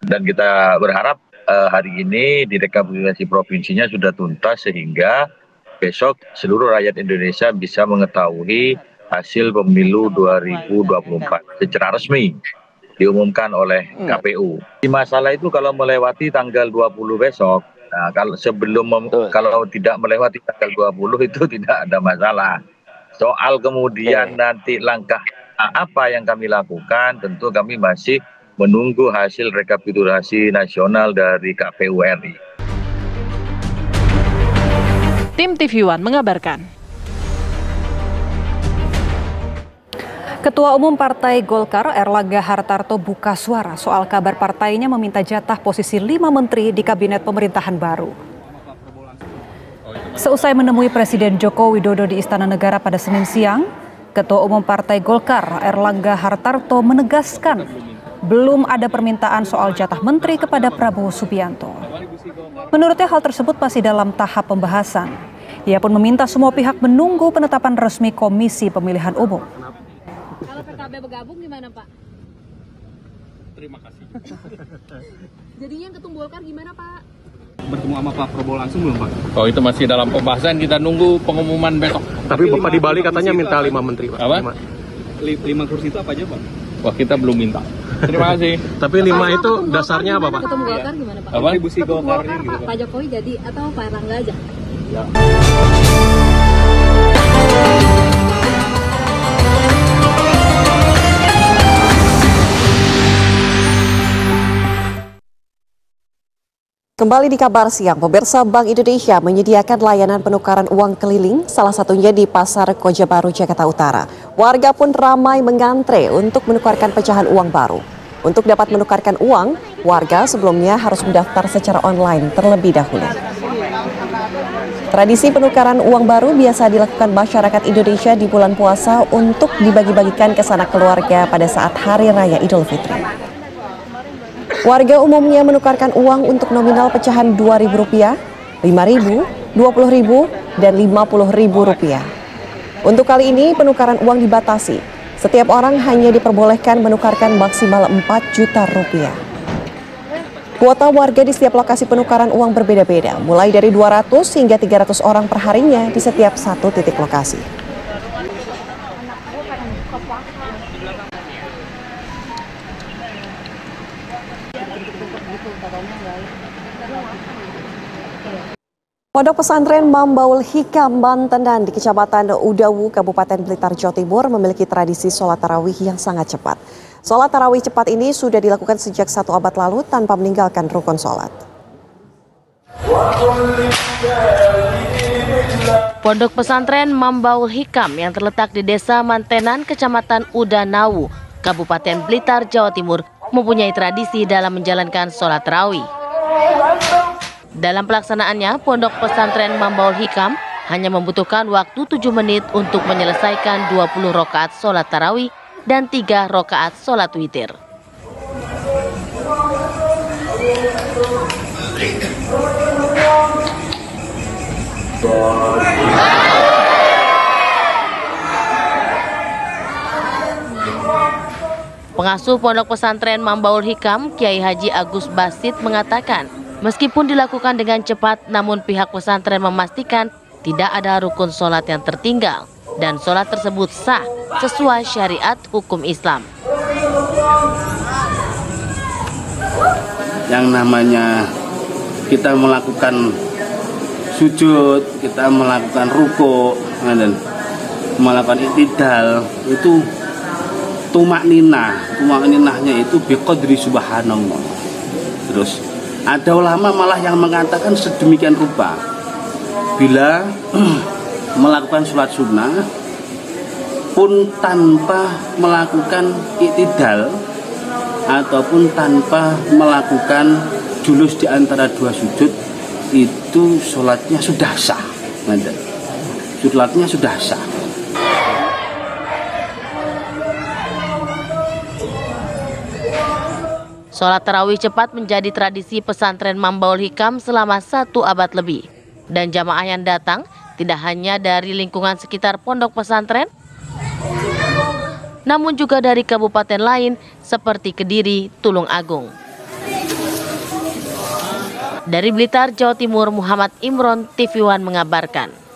Dan kita berharap hari ini di rekapitulasi provinsinya sudah tuntas sehingga besok seluruh rakyat Indonesia bisa mengetahui hasil pemilu 2024 secara resmi diumumkan oleh KPU. Di masalah itu kalau melewati tanggal 20 besok, nah, kalau tidak melewati tanggal 20 itu tidak ada masalah. Soal kemudian nanti langkah apa yang kami lakukan, tentu kami masih menunggu hasil rekapitulasi nasional dari KPU RI. Tim TV One mengabarkan. Ketua Umum Partai Golkar Erlangga Hartarto buka suara soal kabar partainya meminta jatah posisi 5 menteri di kabinet pemerintahan baru. Seusai menemui Presiden Joko Widodo di Istana Negara pada Senin siang, Ketua Umum Partai Golkar Erlangga Hartarto menegaskan belum ada permintaan soal jatah menteri kepada Prabowo Subianto. Menurutnya hal tersebut masih dalam tahap pembahasan. Ia pun meminta semua pihak menunggu penetapan resmi Komisi Pemilihan Umum. Kalau PKB bergabung gimana Pak? Terima kasih. Jadinya yang Ketum Golkar gimana Pak? Bertemu sama Pak Prabowo langsung belum Pak? Oh itu masih dalam pembahasan, kita nunggu pengumuman besok. Tapi Bapak di Bali katanya minta 5 menteri Pak. Apa? 5 kursi itu apa aja Pak? Wah kita belum minta. Terima kasih. Tapi 5 itu dasarnya apa Pak? Ketum Golkar gimana Pak? Apa? Ketum Golkar gitu, Pak Jokowi jadi atau Pak Erlangga aja? Ya. Kembali di kabar siang, pemirsa, Bank Indonesia menyediakan layanan penukaran uang keliling, salah satunya di Pasar Koja Baru, Jakarta Utara. Warga pun ramai mengantre untuk menukarkan pecahan uang baru. Untuk dapat menukarkan uang, warga sebelumnya harus mendaftar secara online terlebih dahulu. Tradisi penukaran uang baru biasa dilakukan masyarakat Indonesia di bulan puasa untuk dibagi-bagikan ke sanak keluarga pada saat Hari Raya Idul Fitri. Warga umumnya menukarkan uang untuk nominal pecahan Rp2.000, Rp5.000, Rp20.000, dan Rp50.000. Untuk kali ini penukaran uang dibatasi. Setiap orang hanya diperbolehkan menukarkan maksimal 4 juta rupiah. Kuota warga di setiap lokasi penukaran uang berbeda-beda, mulai dari 200 hingga 300 orang per harinya di setiap satu titik lokasi. Pondok pesantren Mambaul Hikam Bantenan di Kecamatan Udawu, Kabupaten Blitar, Jawa Timur memiliki tradisi sholat tarawih yang sangat cepat. Sholat tarawih cepat ini sudah dilakukan sejak 1 abad lalu tanpa meninggalkan rukun sholat. Pondok pesantren Mambaul Hikam yang terletak di Desa Mantenan, Kecamatan Udanawu, Kabupaten Blitar, Jawa Timur, mempunyai tradisi dalam menjalankan sholat tarawih. Dalam pelaksanaannya, Pondok Pesantren Mambaul Hikam hanya membutuhkan waktu 7 menit untuk menyelesaikan 20 rakaat sholat tarawih dan 3 rakaat sholat witir. Pengasuh Pondok Pesantren Mambaul Hikam, Kiai Haji Agus Basit mengatakan, meskipun dilakukan dengan cepat, namun pihak pesantren memastikan tidak ada rukun sholat yang tertinggal dan sholat tersebut sah sesuai syariat hukum Islam. Yang namanya kita melakukan sujud, kita melakukan ruku, dan melakukan iktidal, itu tumakninahnya itu biqadri subhanallah. Terus ada ulama malah yang mengatakan sedemikian rupa, bila melakukan sholat sunnah pun tanpa melakukan iktidal ataupun tanpa melakukan julus di antara 2 sujud, itu sholatnya sudah sah. Sholatnya sudah sah. Sholat tarawih cepat menjadi tradisi pesantren Mambaul Hikam selama 1 abad lebih. Dan jamaah yang datang tidak hanya dari lingkungan sekitar pondok pesantren, namun juga dari kabupaten lain seperti Kediri, Tulung Agung. Dari Blitar, Jawa Timur, Muhammad Imron, TV One mengabarkan.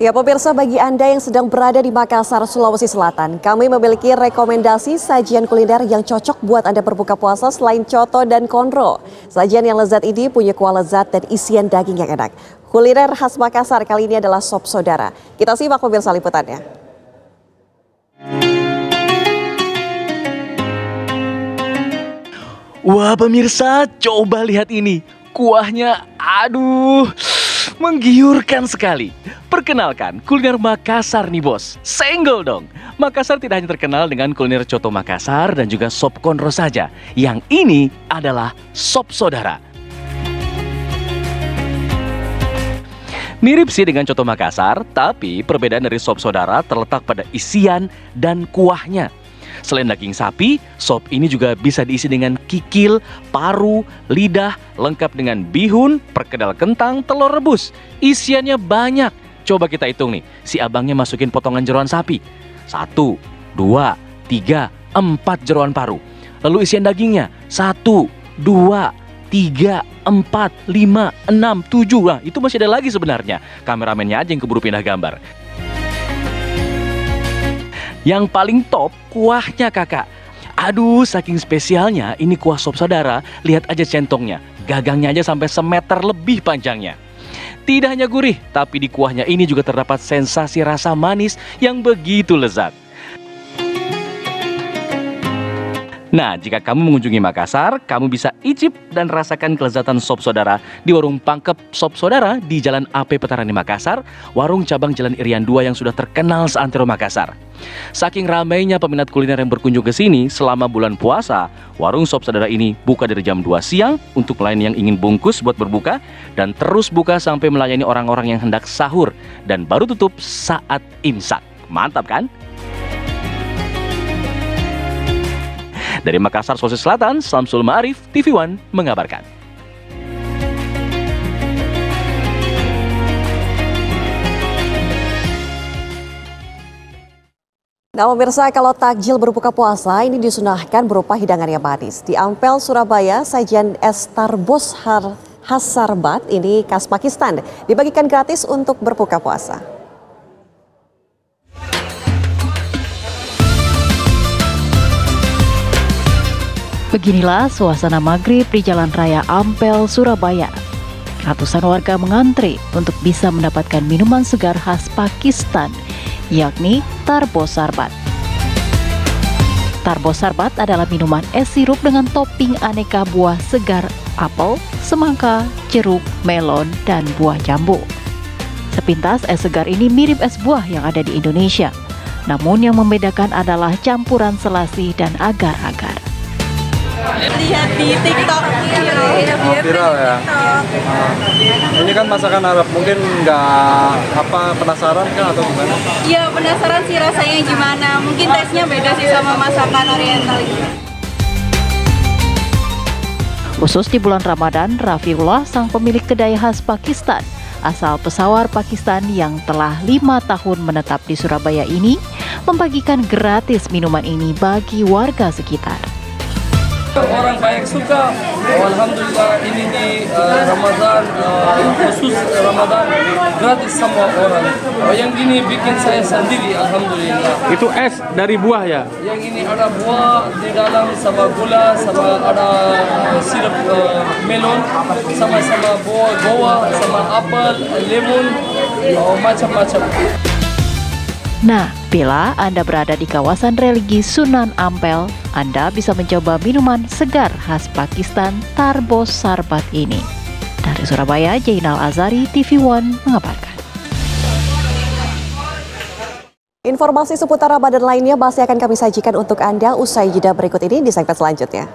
Ya pemirsa, bagi Anda yang sedang berada di Makassar, Sulawesi Selatan, kami memiliki rekomendasi sajian kuliner yang cocok buat Anda berbuka puasa selain coto dan konro. Sajian yang lezat ini punya kuah lezat dan isian daging yang enak. Kuliner khas Makassar kali ini adalah sop saudara. Kita simak pemirsa liputannya. Wah pemirsa, coba lihat ini. Kuahnya, aduh, menggiurkan sekali. Perkenalkan, kuliner Makassar nih bos. Senggol dong. Makassar tidak hanya terkenal dengan kuliner coto Makassar dan juga sop konro saja. Yang ini adalah sop saudara. Mirip sih dengan coto Makassar, tapi perbedaan dari sop saudara terletak pada isian dan kuahnya. Selain daging sapi, sop ini juga bisa diisi dengan kikil, paru, lidah, lengkap dengan bihun, perkedel kentang, telur rebus. Isiannya banyak. Coba kita hitung nih, si abangnya masukin potongan jeroan sapi. 1, 2, 3, 4 jeroan paru. Lalu isian dagingnya 1, 2, 3, 4, 5, 6, 7. Nah, itu masih ada lagi sebenarnya. Kameramennya aja yang keburu pindah gambar. Yang paling top kuahnya kakak. Aduh, saking spesialnya ini kuah sop saudara. Lihat aja centongnya, gagangnya aja sampai 1 meter lebih panjangnya. Tidak hanya gurih, tapi di kuahnya ini juga terdapat sensasi rasa manis yang begitu lezat. Nah, jika kamu mengunjungi Makassar, kamu bisa icip dan rasakan kelezatan sop saudara di warung Pangkep Sop Saudara di Jalan AP Petarani Makassar, warung cabang Jalan Irian 2 yang sudah terkenal seantero Makassar. Saking ramainya peminat kuliner yang berkunjung ke sini selama bulan puasa, warung sop saudara ini buka dari jam 2 siang untuk melayani yang ingin bungkus buat berbuka dan terus buka sampai melayani orang-orang yang hendak sahur dan baru tutup saat imsak. Mantap kan? Dari Makassar, Sulawesi Selatan, Samsul Ma'arif, TV One mengabarkan. Nah pemirsa, kalau takjil berbuka puasa ini disunahkan berupa hidangan yang manis. Di Ampel, Surabaya, sajian es tarbos khas sarbat ini khas Pakistan dibagikan gratis untuk berbuka puasa. Beginilah suasana maghrib di Jalan Raya Ampel, Surabaya. Ratusan warga mengantri untuk bisa mendapatkan minuman segar khas Pakistan, yakni tarbos sarbat. Tarbos sarbat adalah minuman es sirup dengan topping aneka buah segar apel, semangka, jeruk, melon, dan buah jambu. Sepintas es segar ini mirip es buah yang ada di Indonesia. Namun yang membedakan adalah campuran selasi dan agar-agar. Lihat di TikTok viral ya. Ini kan masakan Arab, mungkin nggak penasaran kan atau gimana? Iya penasaran sih rasanya gimana. Mungkin tesnya beda sih sama masakan Oriental. Khusus di bulan Ramadan, Rafiullah, sang pemilik kedai khas Pakistan, asal Peshawar, Pakistan yang telah 5 tahun menetap di Surabaya ini, membagikan gratis minuman ini bagi warga sekitar. Orang banyak suka, alhamdulillah ini di Ramadan, khusus Ramadan gratis semua orang. Yang ini bikin saya sendiri, alhamdulillah. Itu es dari buah ya? Yang ini ada buah di dalam sama gula, sama ada sirup melon, sama buah goa, sama apel, lemon, macam-macam. Nah, bila Anda berada di kawasan religi Sunan Ampel, Anda bisa mencoba minuman segar khas Pakistan tarbos sarbat ini. Dari Surabaya, Jainal Azari, TV One mengabarkan. Informasi seputar Ramadan lainnya masih akan kami sajikan untuk Anda usai jeda berikut ini di segmen selanjutnya.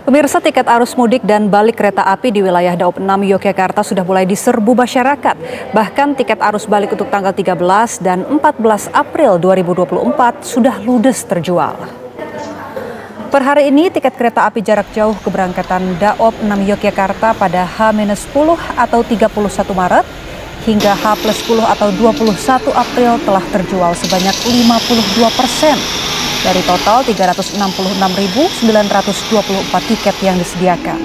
Pemirsa, tiket arus mudik dan balik kereta api di wilayah Daob 6 Yogyakarta sudah mulai diserbu masyarakat. Bahkan tiket arus balik untuk tanggal 13 dan 14 April 2024 sudah ludes terjual. Per hari ini tiket kereta api jarak jauh keberangkatan Daob 6 Yogyakarta pada H-10 atau 31 Maret hingga H+10 atau 21 April telah terjual sebanyak 52%. Dari total 366.924 tiket yang disediakan.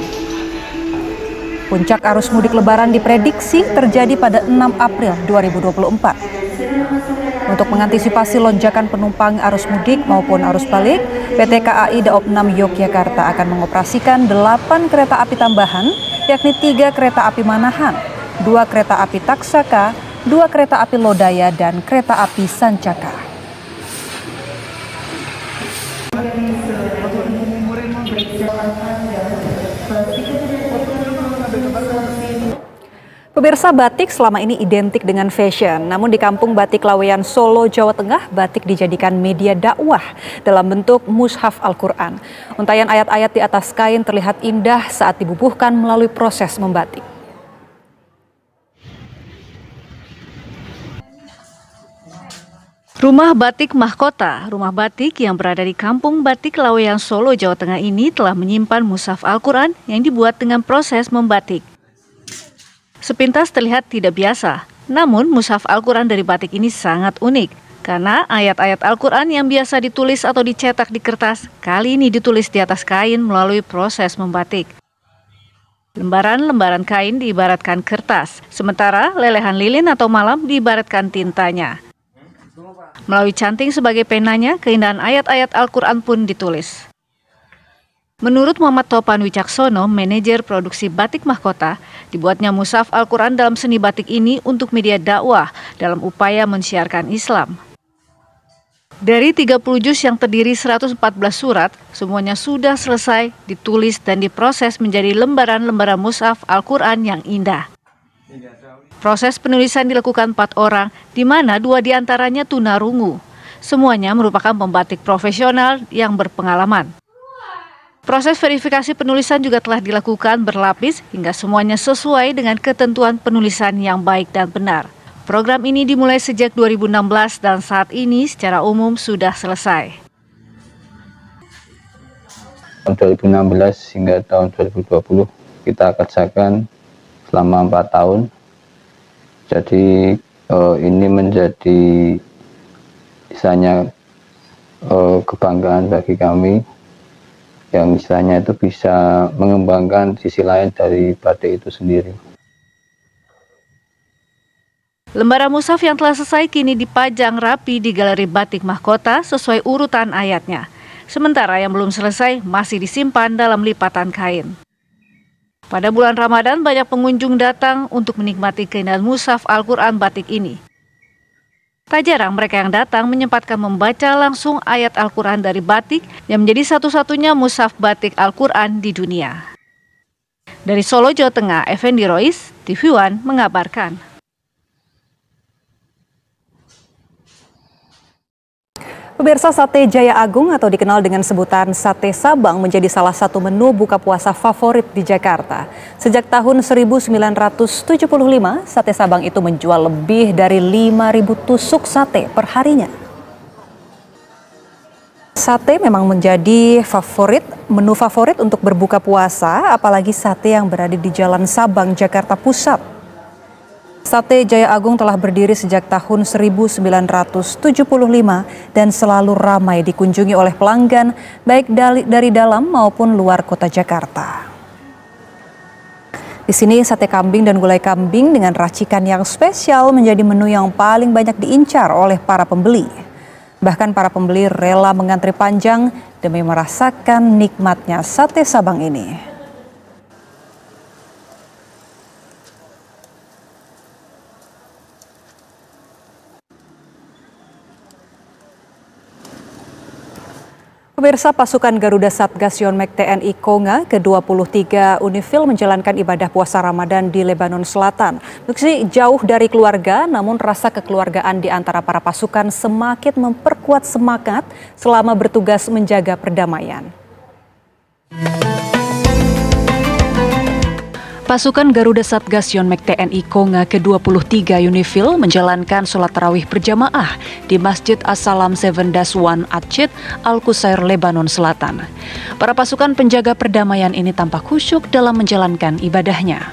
Puncak arus mudik lebaran diprediksi terjadi pada 6 April 2024. Untuk mengantisipasi lonjakan penumpang arus mudik maupun arus balik, PT KAI Daob 6 Yogyakarta akan mengoperasikan 8 kereta api tambahan, yakni 3 kereta api Manahan, 2 kereta api Taksaka, 2 kereta api Lodaya, dan kereta api Sancaka. Pemirsa, batik selama ini identik dengan fashion. Namun di Kampung Batik Laweyan, Solo, Jawa Tengah, batik dijadikan media dakwah dalam bentuk mushaf Al-Quran. Untayan ayat-ayat di atas kain terlihat indah saat dibubuhkan melalui proses membatik. Rumah Batik Mahkota, rumah batik yang berada di Kampung Batik Laweyan, Solo, Jawa Tengah ini telah menyimpan mushaf Al-Quran yang dibuat dengan proses membatik. Sepintas terlihat tidak biasa, namun mushaf Al-Quran dari batik ini sangat unik karena ayat-ayat Al-Quran yang biasa ditulis atau dicetak di kertas kali ini ditulis di atas kain melalui proses membatik. Lembaran-lembaran kain diibaratkan kertas, sementara lelehan lilin atau malam diibaratkan tintanya. Melalui canting sebagai penanya, keindahan ayat-ayat Al-Quran pun ditulis. Menurut Muhammad Topan Wicaksono, manajer produksi Batik Mahkota, dibuatnya mushaf Al-Quran dalam seni batik ini untuk media dakwah dalam upaya mensiarkan Islam. Dari 30 juz yang terdiri 114 surat, semuanya sudah selesai ditulis dan diproses menjadi lembaran-lembaran mushaf Al-Quran yang indah. Proses penulisan dilakukan 4 orang, di mana 2 diantaranya tunarungu. Semuanya merupakan pembatik profesional yang berpengalaman. Proses verifikasi penulisan juga telah dilakukan berlapis hingga semuanya sesuai dengan ketentuan penulisan yang baik dan benar. Program ini dimulai sejak 2016 dan saat ini secara umum sudah selesai. Tahun 2016 hingga tahun 2020 kita kerjakan selama 4 tahun. Jadi ini menjadi misalnya kebanggaan bagi kami yang misalnya itu bisa mengembangkan sisi lain dari batik itu sendiri. Lembaran mushaf yang telah selesai kini dipajang rapi di Galeri Batik Mahkota sesuai urutan ayatnya. Sementara yang belum selesai masih disimpan dalam lipatan kain. Pada bulan Ramadan banyak pengunjung datang untuk menikmati keindahan mushaf Al-Quran batik ini. Tak jarang mereka yang datang menyempatkan membaca langsung ayat Al-Quran dari batik yang menjadi satu-satunya mushaf batik Al-Quran di dunia. Dari Solo, Jawa Tengah, Effendi Rois, TV One mengabarkan. Pemirsa, sate Jaya Agung atau dikenal dengan sebutan sate Sabang menjadi salah satu menu buka puasa favorit di Jakarta. Sejak tahun 1975, sate Sabang itu menjual lebih dari 5.000 tusuk sate per harinya. Sate memang menjadi menu favorit untuk berbuka puasa, apalagi sate yang berada di Jalan Sabang, Jakarta Pusat. Sate Jaya Agung telah berdiri sejak tahun 1975 dan selalu ramai dikunjungi oleh pelanggan baik dari dalam maupun luar kota Jakarta. Di sini sate kambing dan gulai kambing dengan racikan yang spesial menjadi menu yang paling banyak diincar oleh para pembeli. Bahkan para pembeli rela mengantri panjang demi merasakan nikmatnya sate Sabang ini. Pemirsa, pasukan Garuda Satgas Yonmek TNI Konga ke-23 Unifil menjalankan ibadah puasa Ramadan di Lebanon Selatan. Meski jauh dari keluarga, namun rasa kekeluargaan di antara para pasukan semakin memperkuat semangat selama bertugas menjaga perdamaian. Pasukan Garuda Satgas Yonmek TNI Konga ke-23 Unifil menjalankan sholat tarawih berjamaah di Masjid As-Salam 7-1 Atchit, Al-Qusair, Lebanon Selatan. Para pasukan penjaga perdamaian ini tampak khusyuk dalam menjalankan ibadahnya.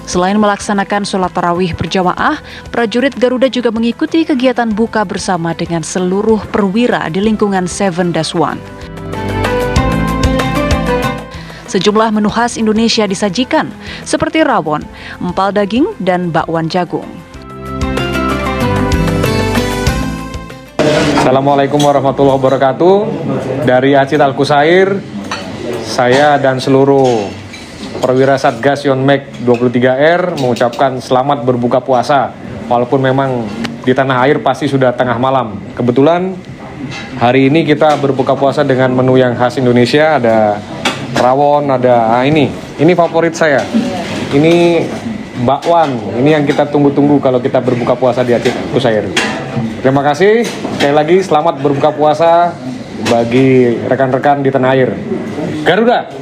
Selain melaksanakan sholat tarawih berjamaah, prajurit Garuda juga mengikuti kegiatan buka bersama dengan seluruh perwira di lingkungan 7-1. Sejumlah menu khas Indonesia disajikan, seperti rawon, empal daging, dan bakwan jagung. Assalamualaikum warahmatullahi wabarakatuh. Dari Atchit Al-Qusair, saya dan seluruh perwira Satgas Yonmek 23R mengucapkan selamat berbuka puasa. Walaupun memang di tanah air pasti sudah tengah malam. Kebetulan hari ini kita berbuka puasa dengan menu yang khas Indonesia, ada rawon, ada ini favorit saya. Ini bakwan, ini yang kita tunggu-tunggu kalau kita berbuka puasa di Atchit Al-Qusair. Terima kasih, sekali lagi selamat berbuka puasa bagi rekan-rekan di tanah air. Garuda!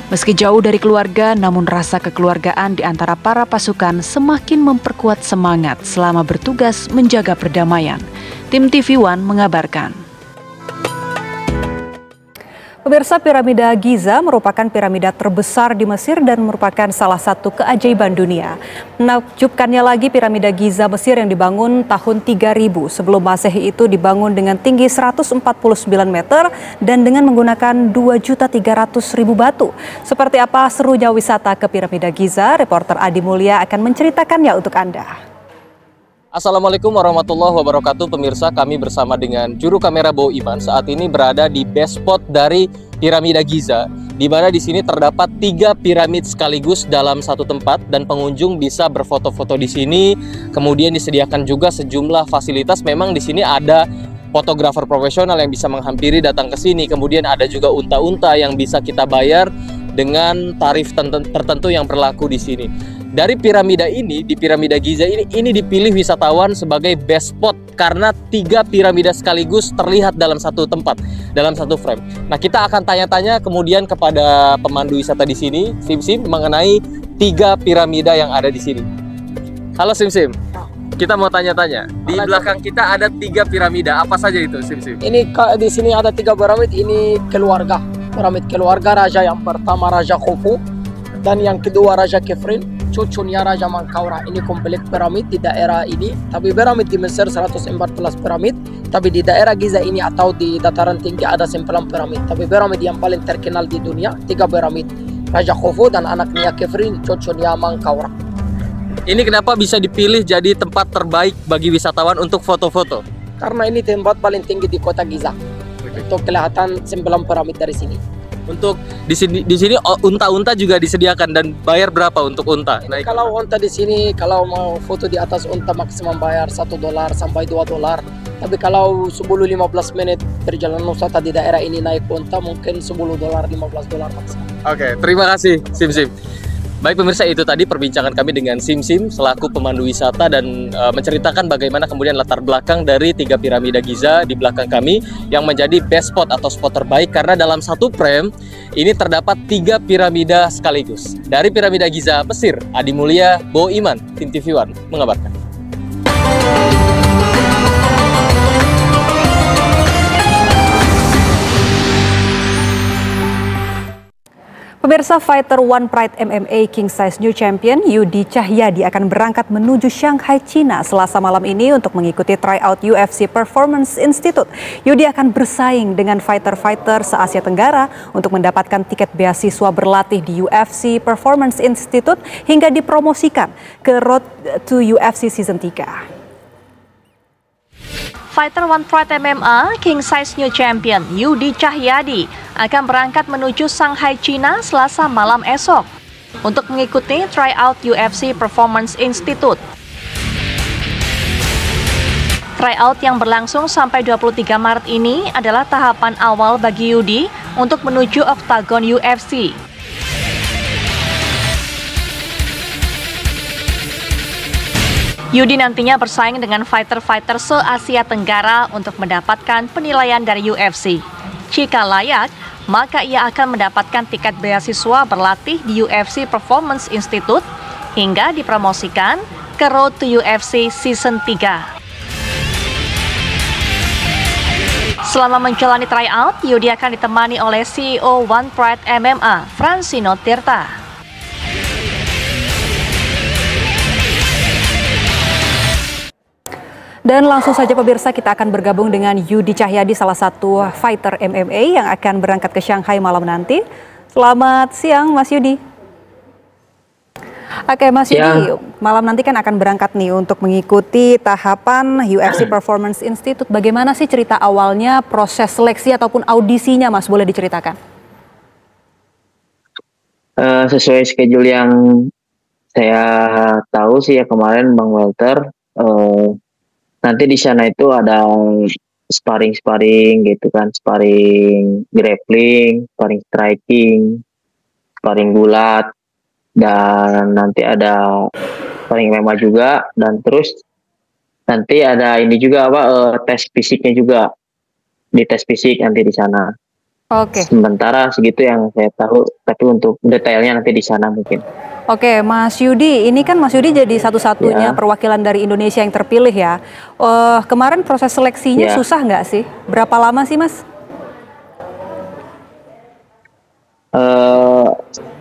Meski jauh dari keluarga, namun rasa kekeluargaan di antara para pasukan semakin memperkuat semangat selama bertugas menjaga perdamaian. Tim TV One mengabarkan. Pemirsa, piramida Giza merupakan piramida terbesar di Mesir dan merupakan salah satu keajaiban dunia. Menakjubkannya lagi, piramida Giza Mesir yang dibangun tahun 3000 sebelum Masehi itu dibangun dengan tinggi 149 meter dan dengan menggunakan 2.300.000 batu. Seperti apa serunya wisata ke piramida Giza? Reporter Adi Mulya akan menceritakannya untuk Anda. Assalamualaikum warahmatullahi wabarakatuh. Pemirsa, kami bersama dengan juru kamera Bo Iman saat ini berada di base spot dari piramida Giza, di mana di sini terdapat 3 piramid sekaligus dalam satu tempat dan pengunjung bisa berfoto-foto di sini. Kemudian disediakan juga sejumlah fasilitas. Memang di sini ada fotografer profesional yang bisa menghampiri datang ke sini. Kemudian ada juga unta-unta yang bisa kita bayar dengan tarif tertentu yang berlaku di sini. Dari piramida ini, di piramida Giza ini dipilih wisatawan sebagai best spot karena 3 piramida sekaligus terlihat dalam satu tempat, dalam satu frame. Nah, kita akan tanya-tanya kemudian kepada pemandu wisata di sini, Sim mengenai 3 piramida yang ada di sini. Halo Sim, kita mau tanya-tanya. Di belakang kita ada 3 piramida, apa saja itu Sim? Ini di sini ada 3 piramid, ini keluarga. Piramid keluarga, raja yang pertama Raja Khufu, dan yang kedua Raja Kefren. Cucunya Raja Mangkaura. Ini kompleks piramid di daerah ini. Tapi piramid di Mesir 114 piramid. Tapi di daerah Giza ini atau di dataran tinggi ada 9 piramid. Tapi piramid yang paling terkenal di dunia 3 piramid. Raja Khufu dan anaknya Kefren, cucunya Mangkaura. Ini kenapa bisa dipilih jadi tempat terbaik bagi wisatawan untuk foto-foto? Karena ini tempat paling tinggi di kota Giza. Untuk kelihatan 9 piramid dari sini. Untuk di sini unta-unta juga disediakan, dan bayar berapa untuk unta? Naik. Kalau unta di sini, kalau mau foto di atas unta maksimum bayar $1 sampai $2. Tapi kalau 10-15 menit perjalanan wisata di daerah ini naik unta mungkin $10 $15 maksimum. Oke, terima kasih Sim. Baik pemirsa, itu tadi perbincangan kami dengan Sim selaku pemandu wisata dan menceritakan bagaimana kemudian latar belakang dari 3 piramida Giza di belakang kami yang menjadi best spot atau spot terbaik karena dalam satu frame ini terdapat 3 piramida sekaligus. Dari piramida Giza, Mesir, Adi Mulia, Bo Iman, Tim TV One mengabarkan. Pemirsa, fighter One Pride MMA King Size New Champion Yudi Cahyadi akan berangkat menuju Shanghai, China Selasa malam ini untuk mengikuti tryout UFC Performance Institute. Yudi akan bersaing dengan fighter-fighter se-Asia Tenggara untuk mendapatkan tiket beasiswa berlatih di UFC Performance Institute hingga dipromosikan ke Road to UFC Season 3. Fighter One Pride MMA King Size New Champion Yudi Cahyadi akan berangkat menuju Shanghai, China Selasa malam esok untuk mengikuti tryout UFC Performance Institute. Tryout yang berlangsung sampai 23 Maret ini adalah tahapan awal bagi Yudi untuk menuju oktagon UFC. Yudi nantinya bersaing dengan fighter-fighter se-Asia Tenggara untuk mendapatkan penilaian dari UFC. Jika layak, maka ia akan mendapatkan tiket beasiswa berlatih di UFC Performance Institute hingga dipromosikan ke Road to UFC Season 3. Selama menjalani tryout, Yudi akan ditemani oleh CEO One Pride MMA, Francino Tirta. Dan langsung saja pemirsa, kita akan bergabung dengan Yudi Cahyadi, salah satu fighter MMA yang akan berangkat ke Shanghai malam nanti. Selamat siang Mas Yudi. Oke Mas Yudi, malam nanti kan akan berangkat nih untuk mengikuti tahapan UFC Performance Institute. Bagaimana sih cerita awalnya, proses seleksi ataupun audisinya Mas, boleh diceritakan? Sesuai schedule yang saya tahu sih ya kemarin Bang Walter, nanti di sana itu ada sparring gitu kan, sparring grappling, sparring striking, sparring gulat, dan nanti ada sparring MMA juga, dan terus nanti ada ini juga tes fisiknya juga, di tes fisik nanti di sana. Oke. Sementara segitu yang saya tahu, tapi untuk detailnya nanti di sana mungkin. Oke, Mas Yudi, ini kan Mas Yudi jadi satu-satunya perwakilan dari Indonesia yang terpilih ya. Kemarin proses seleksinya susah nggak sih? Berapa lama sih, Mas?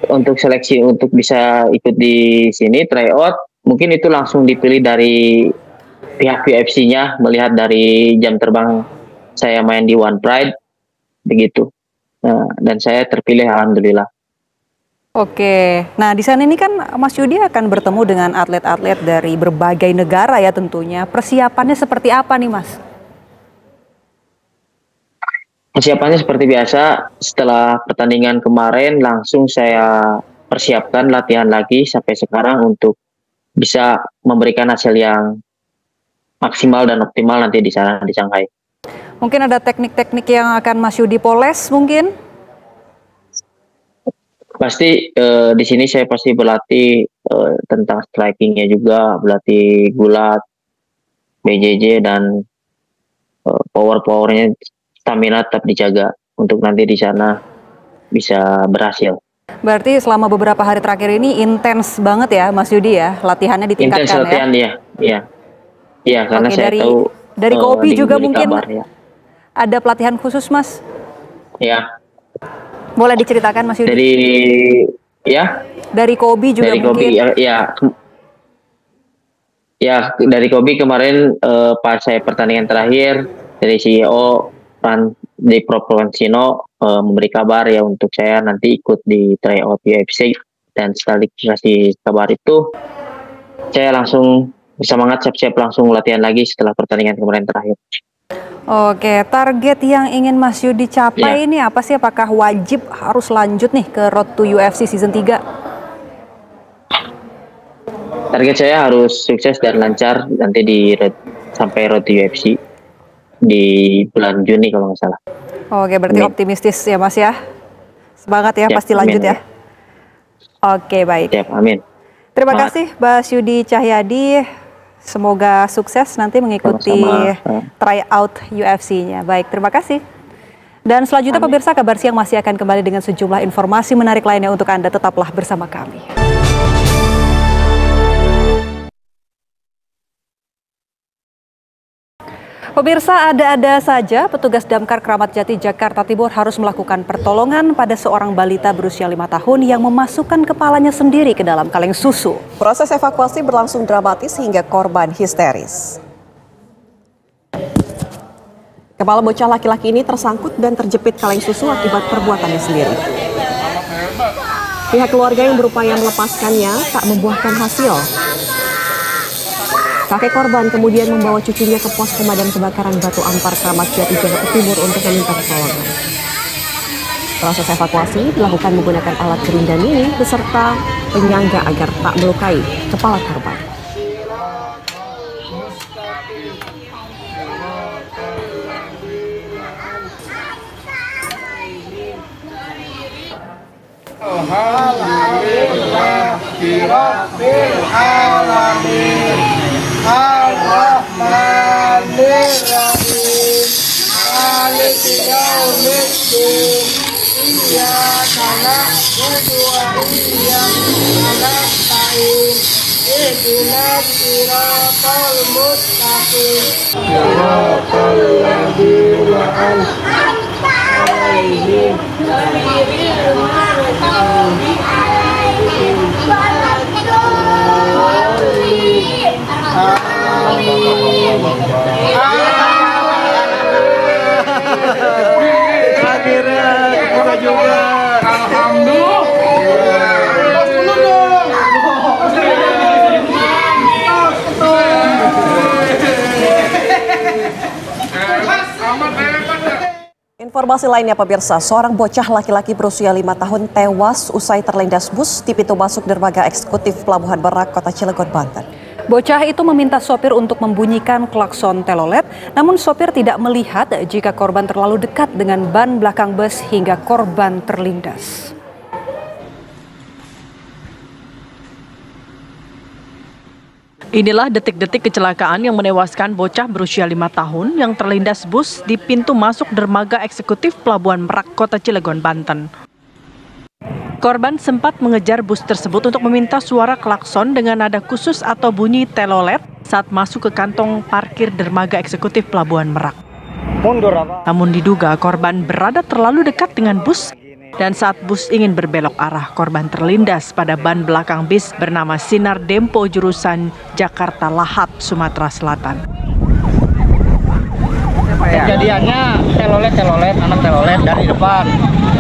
Untuk seleksi untuk bisa ikut di sini tryout, mungkin itu langsung dipilih dari pihak UFC-nya, melihat dari jam terbang saya main di One Pride, begitu. Dan saya terpilih, alhamdulillah. Oke, nah di sana ini kan Mas Yudi akan bertemu dengan atlet-atlet dari berbagai negara ya tentunya. Persiapannya seperti apa nih Mas? Persiapannya seperti biasa, setelah pertandingan kemarin langsung saya persiapkan latihan lagi sampai sekarang untuk bisa memberikan hasil yang maksimal dan optimal nanti di sana di Shanghai. Mungkin ada teknik-teknik yang akan Mas Yudi poles mungkin? Pasti di sini saya pasti berlatih tentang strikingnya juga, berlatih gulat, BJJ, dan powernya stamina tetap dijaga untuk nanti di sana bisa berhasil. Berarti selama beberapa hari terakhir ini intens banget ya Mas Yudi ya, latihannya ditingkatkan Intens latihan ya? Iya, karena Oke, saya tahu dari Kopi juga mungkin kabar, ya. ada pelatihan khusus Mas? Ya, Boleh diceritakan Mas Yudi? Dari Kobi juga dari mungkin? Kobi dari Kobi kemarin pas saya pertandingan terakhir dari CEO di Provenzano memberi kabar ya untuk saya nanti ikut di tryout UFC, dan setelah dikasih kabar itu saya langsung bersemangat siap-siap langsung latihan lagi setelah pertandingan kemarin terakhir. Oke, target yang ingin Mas Yudi capai ini apa sih? Apakah wajib harus lanjut nih ke Road to UFC Season 3? Target saya harus sukses dan lancar nanti sampai Road to UFC di bulan Juni kalau nggak salah. Oke, berarti optimistis ya Mas ya? Semangat ya, pasti lanjut ya? Oke, baik. Amin. Terima kasih Mas Yudi Cahyadi. Semoga sukses nanti mengikuti tryout UFC-nya. Baik, terima kasih. Dan selanjutnya pemirsa, Kabar Siang masih akan kembali dengan sejumlah informasi menarik lainnya untuk Anda. Tetaplah bersama kami. Pemirsa, ada-ada saja petugas Damkar Kramat Jati, Jakarta Timur harus melakukan pertolongan pada seorang balita berusia 5 tahun yang memasukkan kepalanya sendiri ke dalam kaleng susu. Proses evakuasi berlangsung dramatis hingga korban histeris. Kepala bocah laki-laki ini tersangkut dan terjepit kaleng susu akibat perbuatannya sendiri. Pihak keluarga yang berupaya melepaskannya tak membuahkan hasil. Kakek korban kemudian membawa cucunya ke pos pemadam kebakaran Batu Ampar Kramat Jati, Jakarta Timur untuk meminta pertolongan. Proses evakuasi dilakukan menggunakan alat gerinda mini beserta penyangga agar tak melukai kepala korban. Alhamdulillahirabbil alamin. Ar-Rahmanir-Rahim. Maliki yaumiddin. Iyyaka na'budu wa iyyaka nasta'in. Ihdinas siratal mustaqim. Siratal ladzina an'amta 'alaihim ghairil maghdubi 'alaihim waladdallin. Akhirnya kita juga. Informasi lainnya pemirsa, seorang bocah laki-laki berusia 5 tahun tewas usai terlindas bus di pintu masuk dermaga eksekutif Pelabuhan Merak, Kota Cilegon, Banten. Bocah itu meminta sopir untuk membunyikan klakson telolet, namun sopir tidak melihat jika korban terlalu dekat dengan ban belakang bus hingga korban terlindas. Inilah detik-detik kecelakaan yang menewaskan bocah berusia 5 tahun yang terlindas bus di pintu masuk dermaga eksekutif Pelabuhan Merak, Kota Cilegon, Banten. Korban sempat mengejar bus tersebut untuk meminta suara klakson dengan nada khusus atau bunyi telolet saat masuk ke kantong parkir dermaga eksekutif Pelabuhan Merak. Namun diduga korban berada terlalu dekat dengan bus dan saat bus ingin berbelok arah, korban terlindas pada ban belakang bis bernama Sinar Dempo jurusan Jakarta Lahat, Sumatera Selatan. Kejadiannya telolet anak telolet dari depan.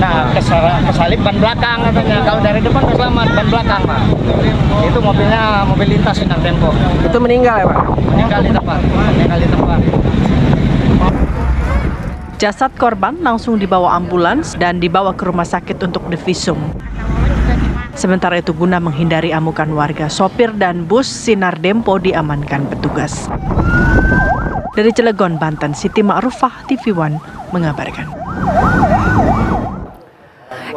Nah, kesalip ban belakang katanya. Kalau dari depan selamat, ban belakang Pak. Itu mobil lintas Sinar Dempo. Itu meninggal ya Pak? Meninggal di tempat. Jasad korban langsung dibawa ambulans dan dibawa ke rumah sakit untuk divisum. Sementara itu guna menghindari amukan warga, sopir dan bus Sinar Dempo diamankan petugas. Dari Cilegon, Banten, Siti Ma'rufah, TV One mengabarkan.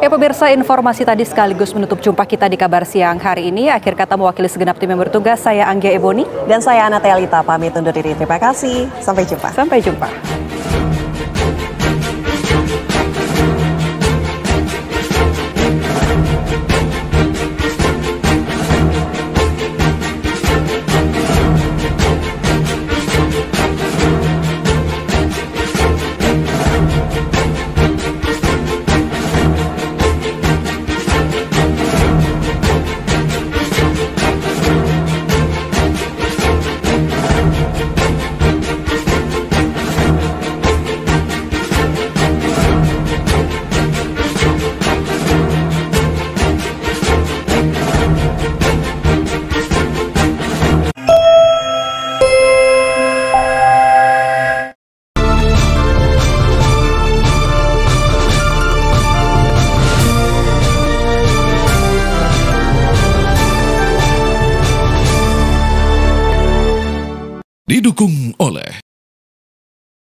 Ya pemirsa, informasi tadi sekaligus menutup jumpa kita di Kabar Siang hari ini. Akhir kata mewakili segenap tim yang bertugas, saya Anggia Eboni. Dan saya Ana Telita, pamit undur diri. Terima kasih. Sampai jumpa. Sampai jumpa. Didukung oleh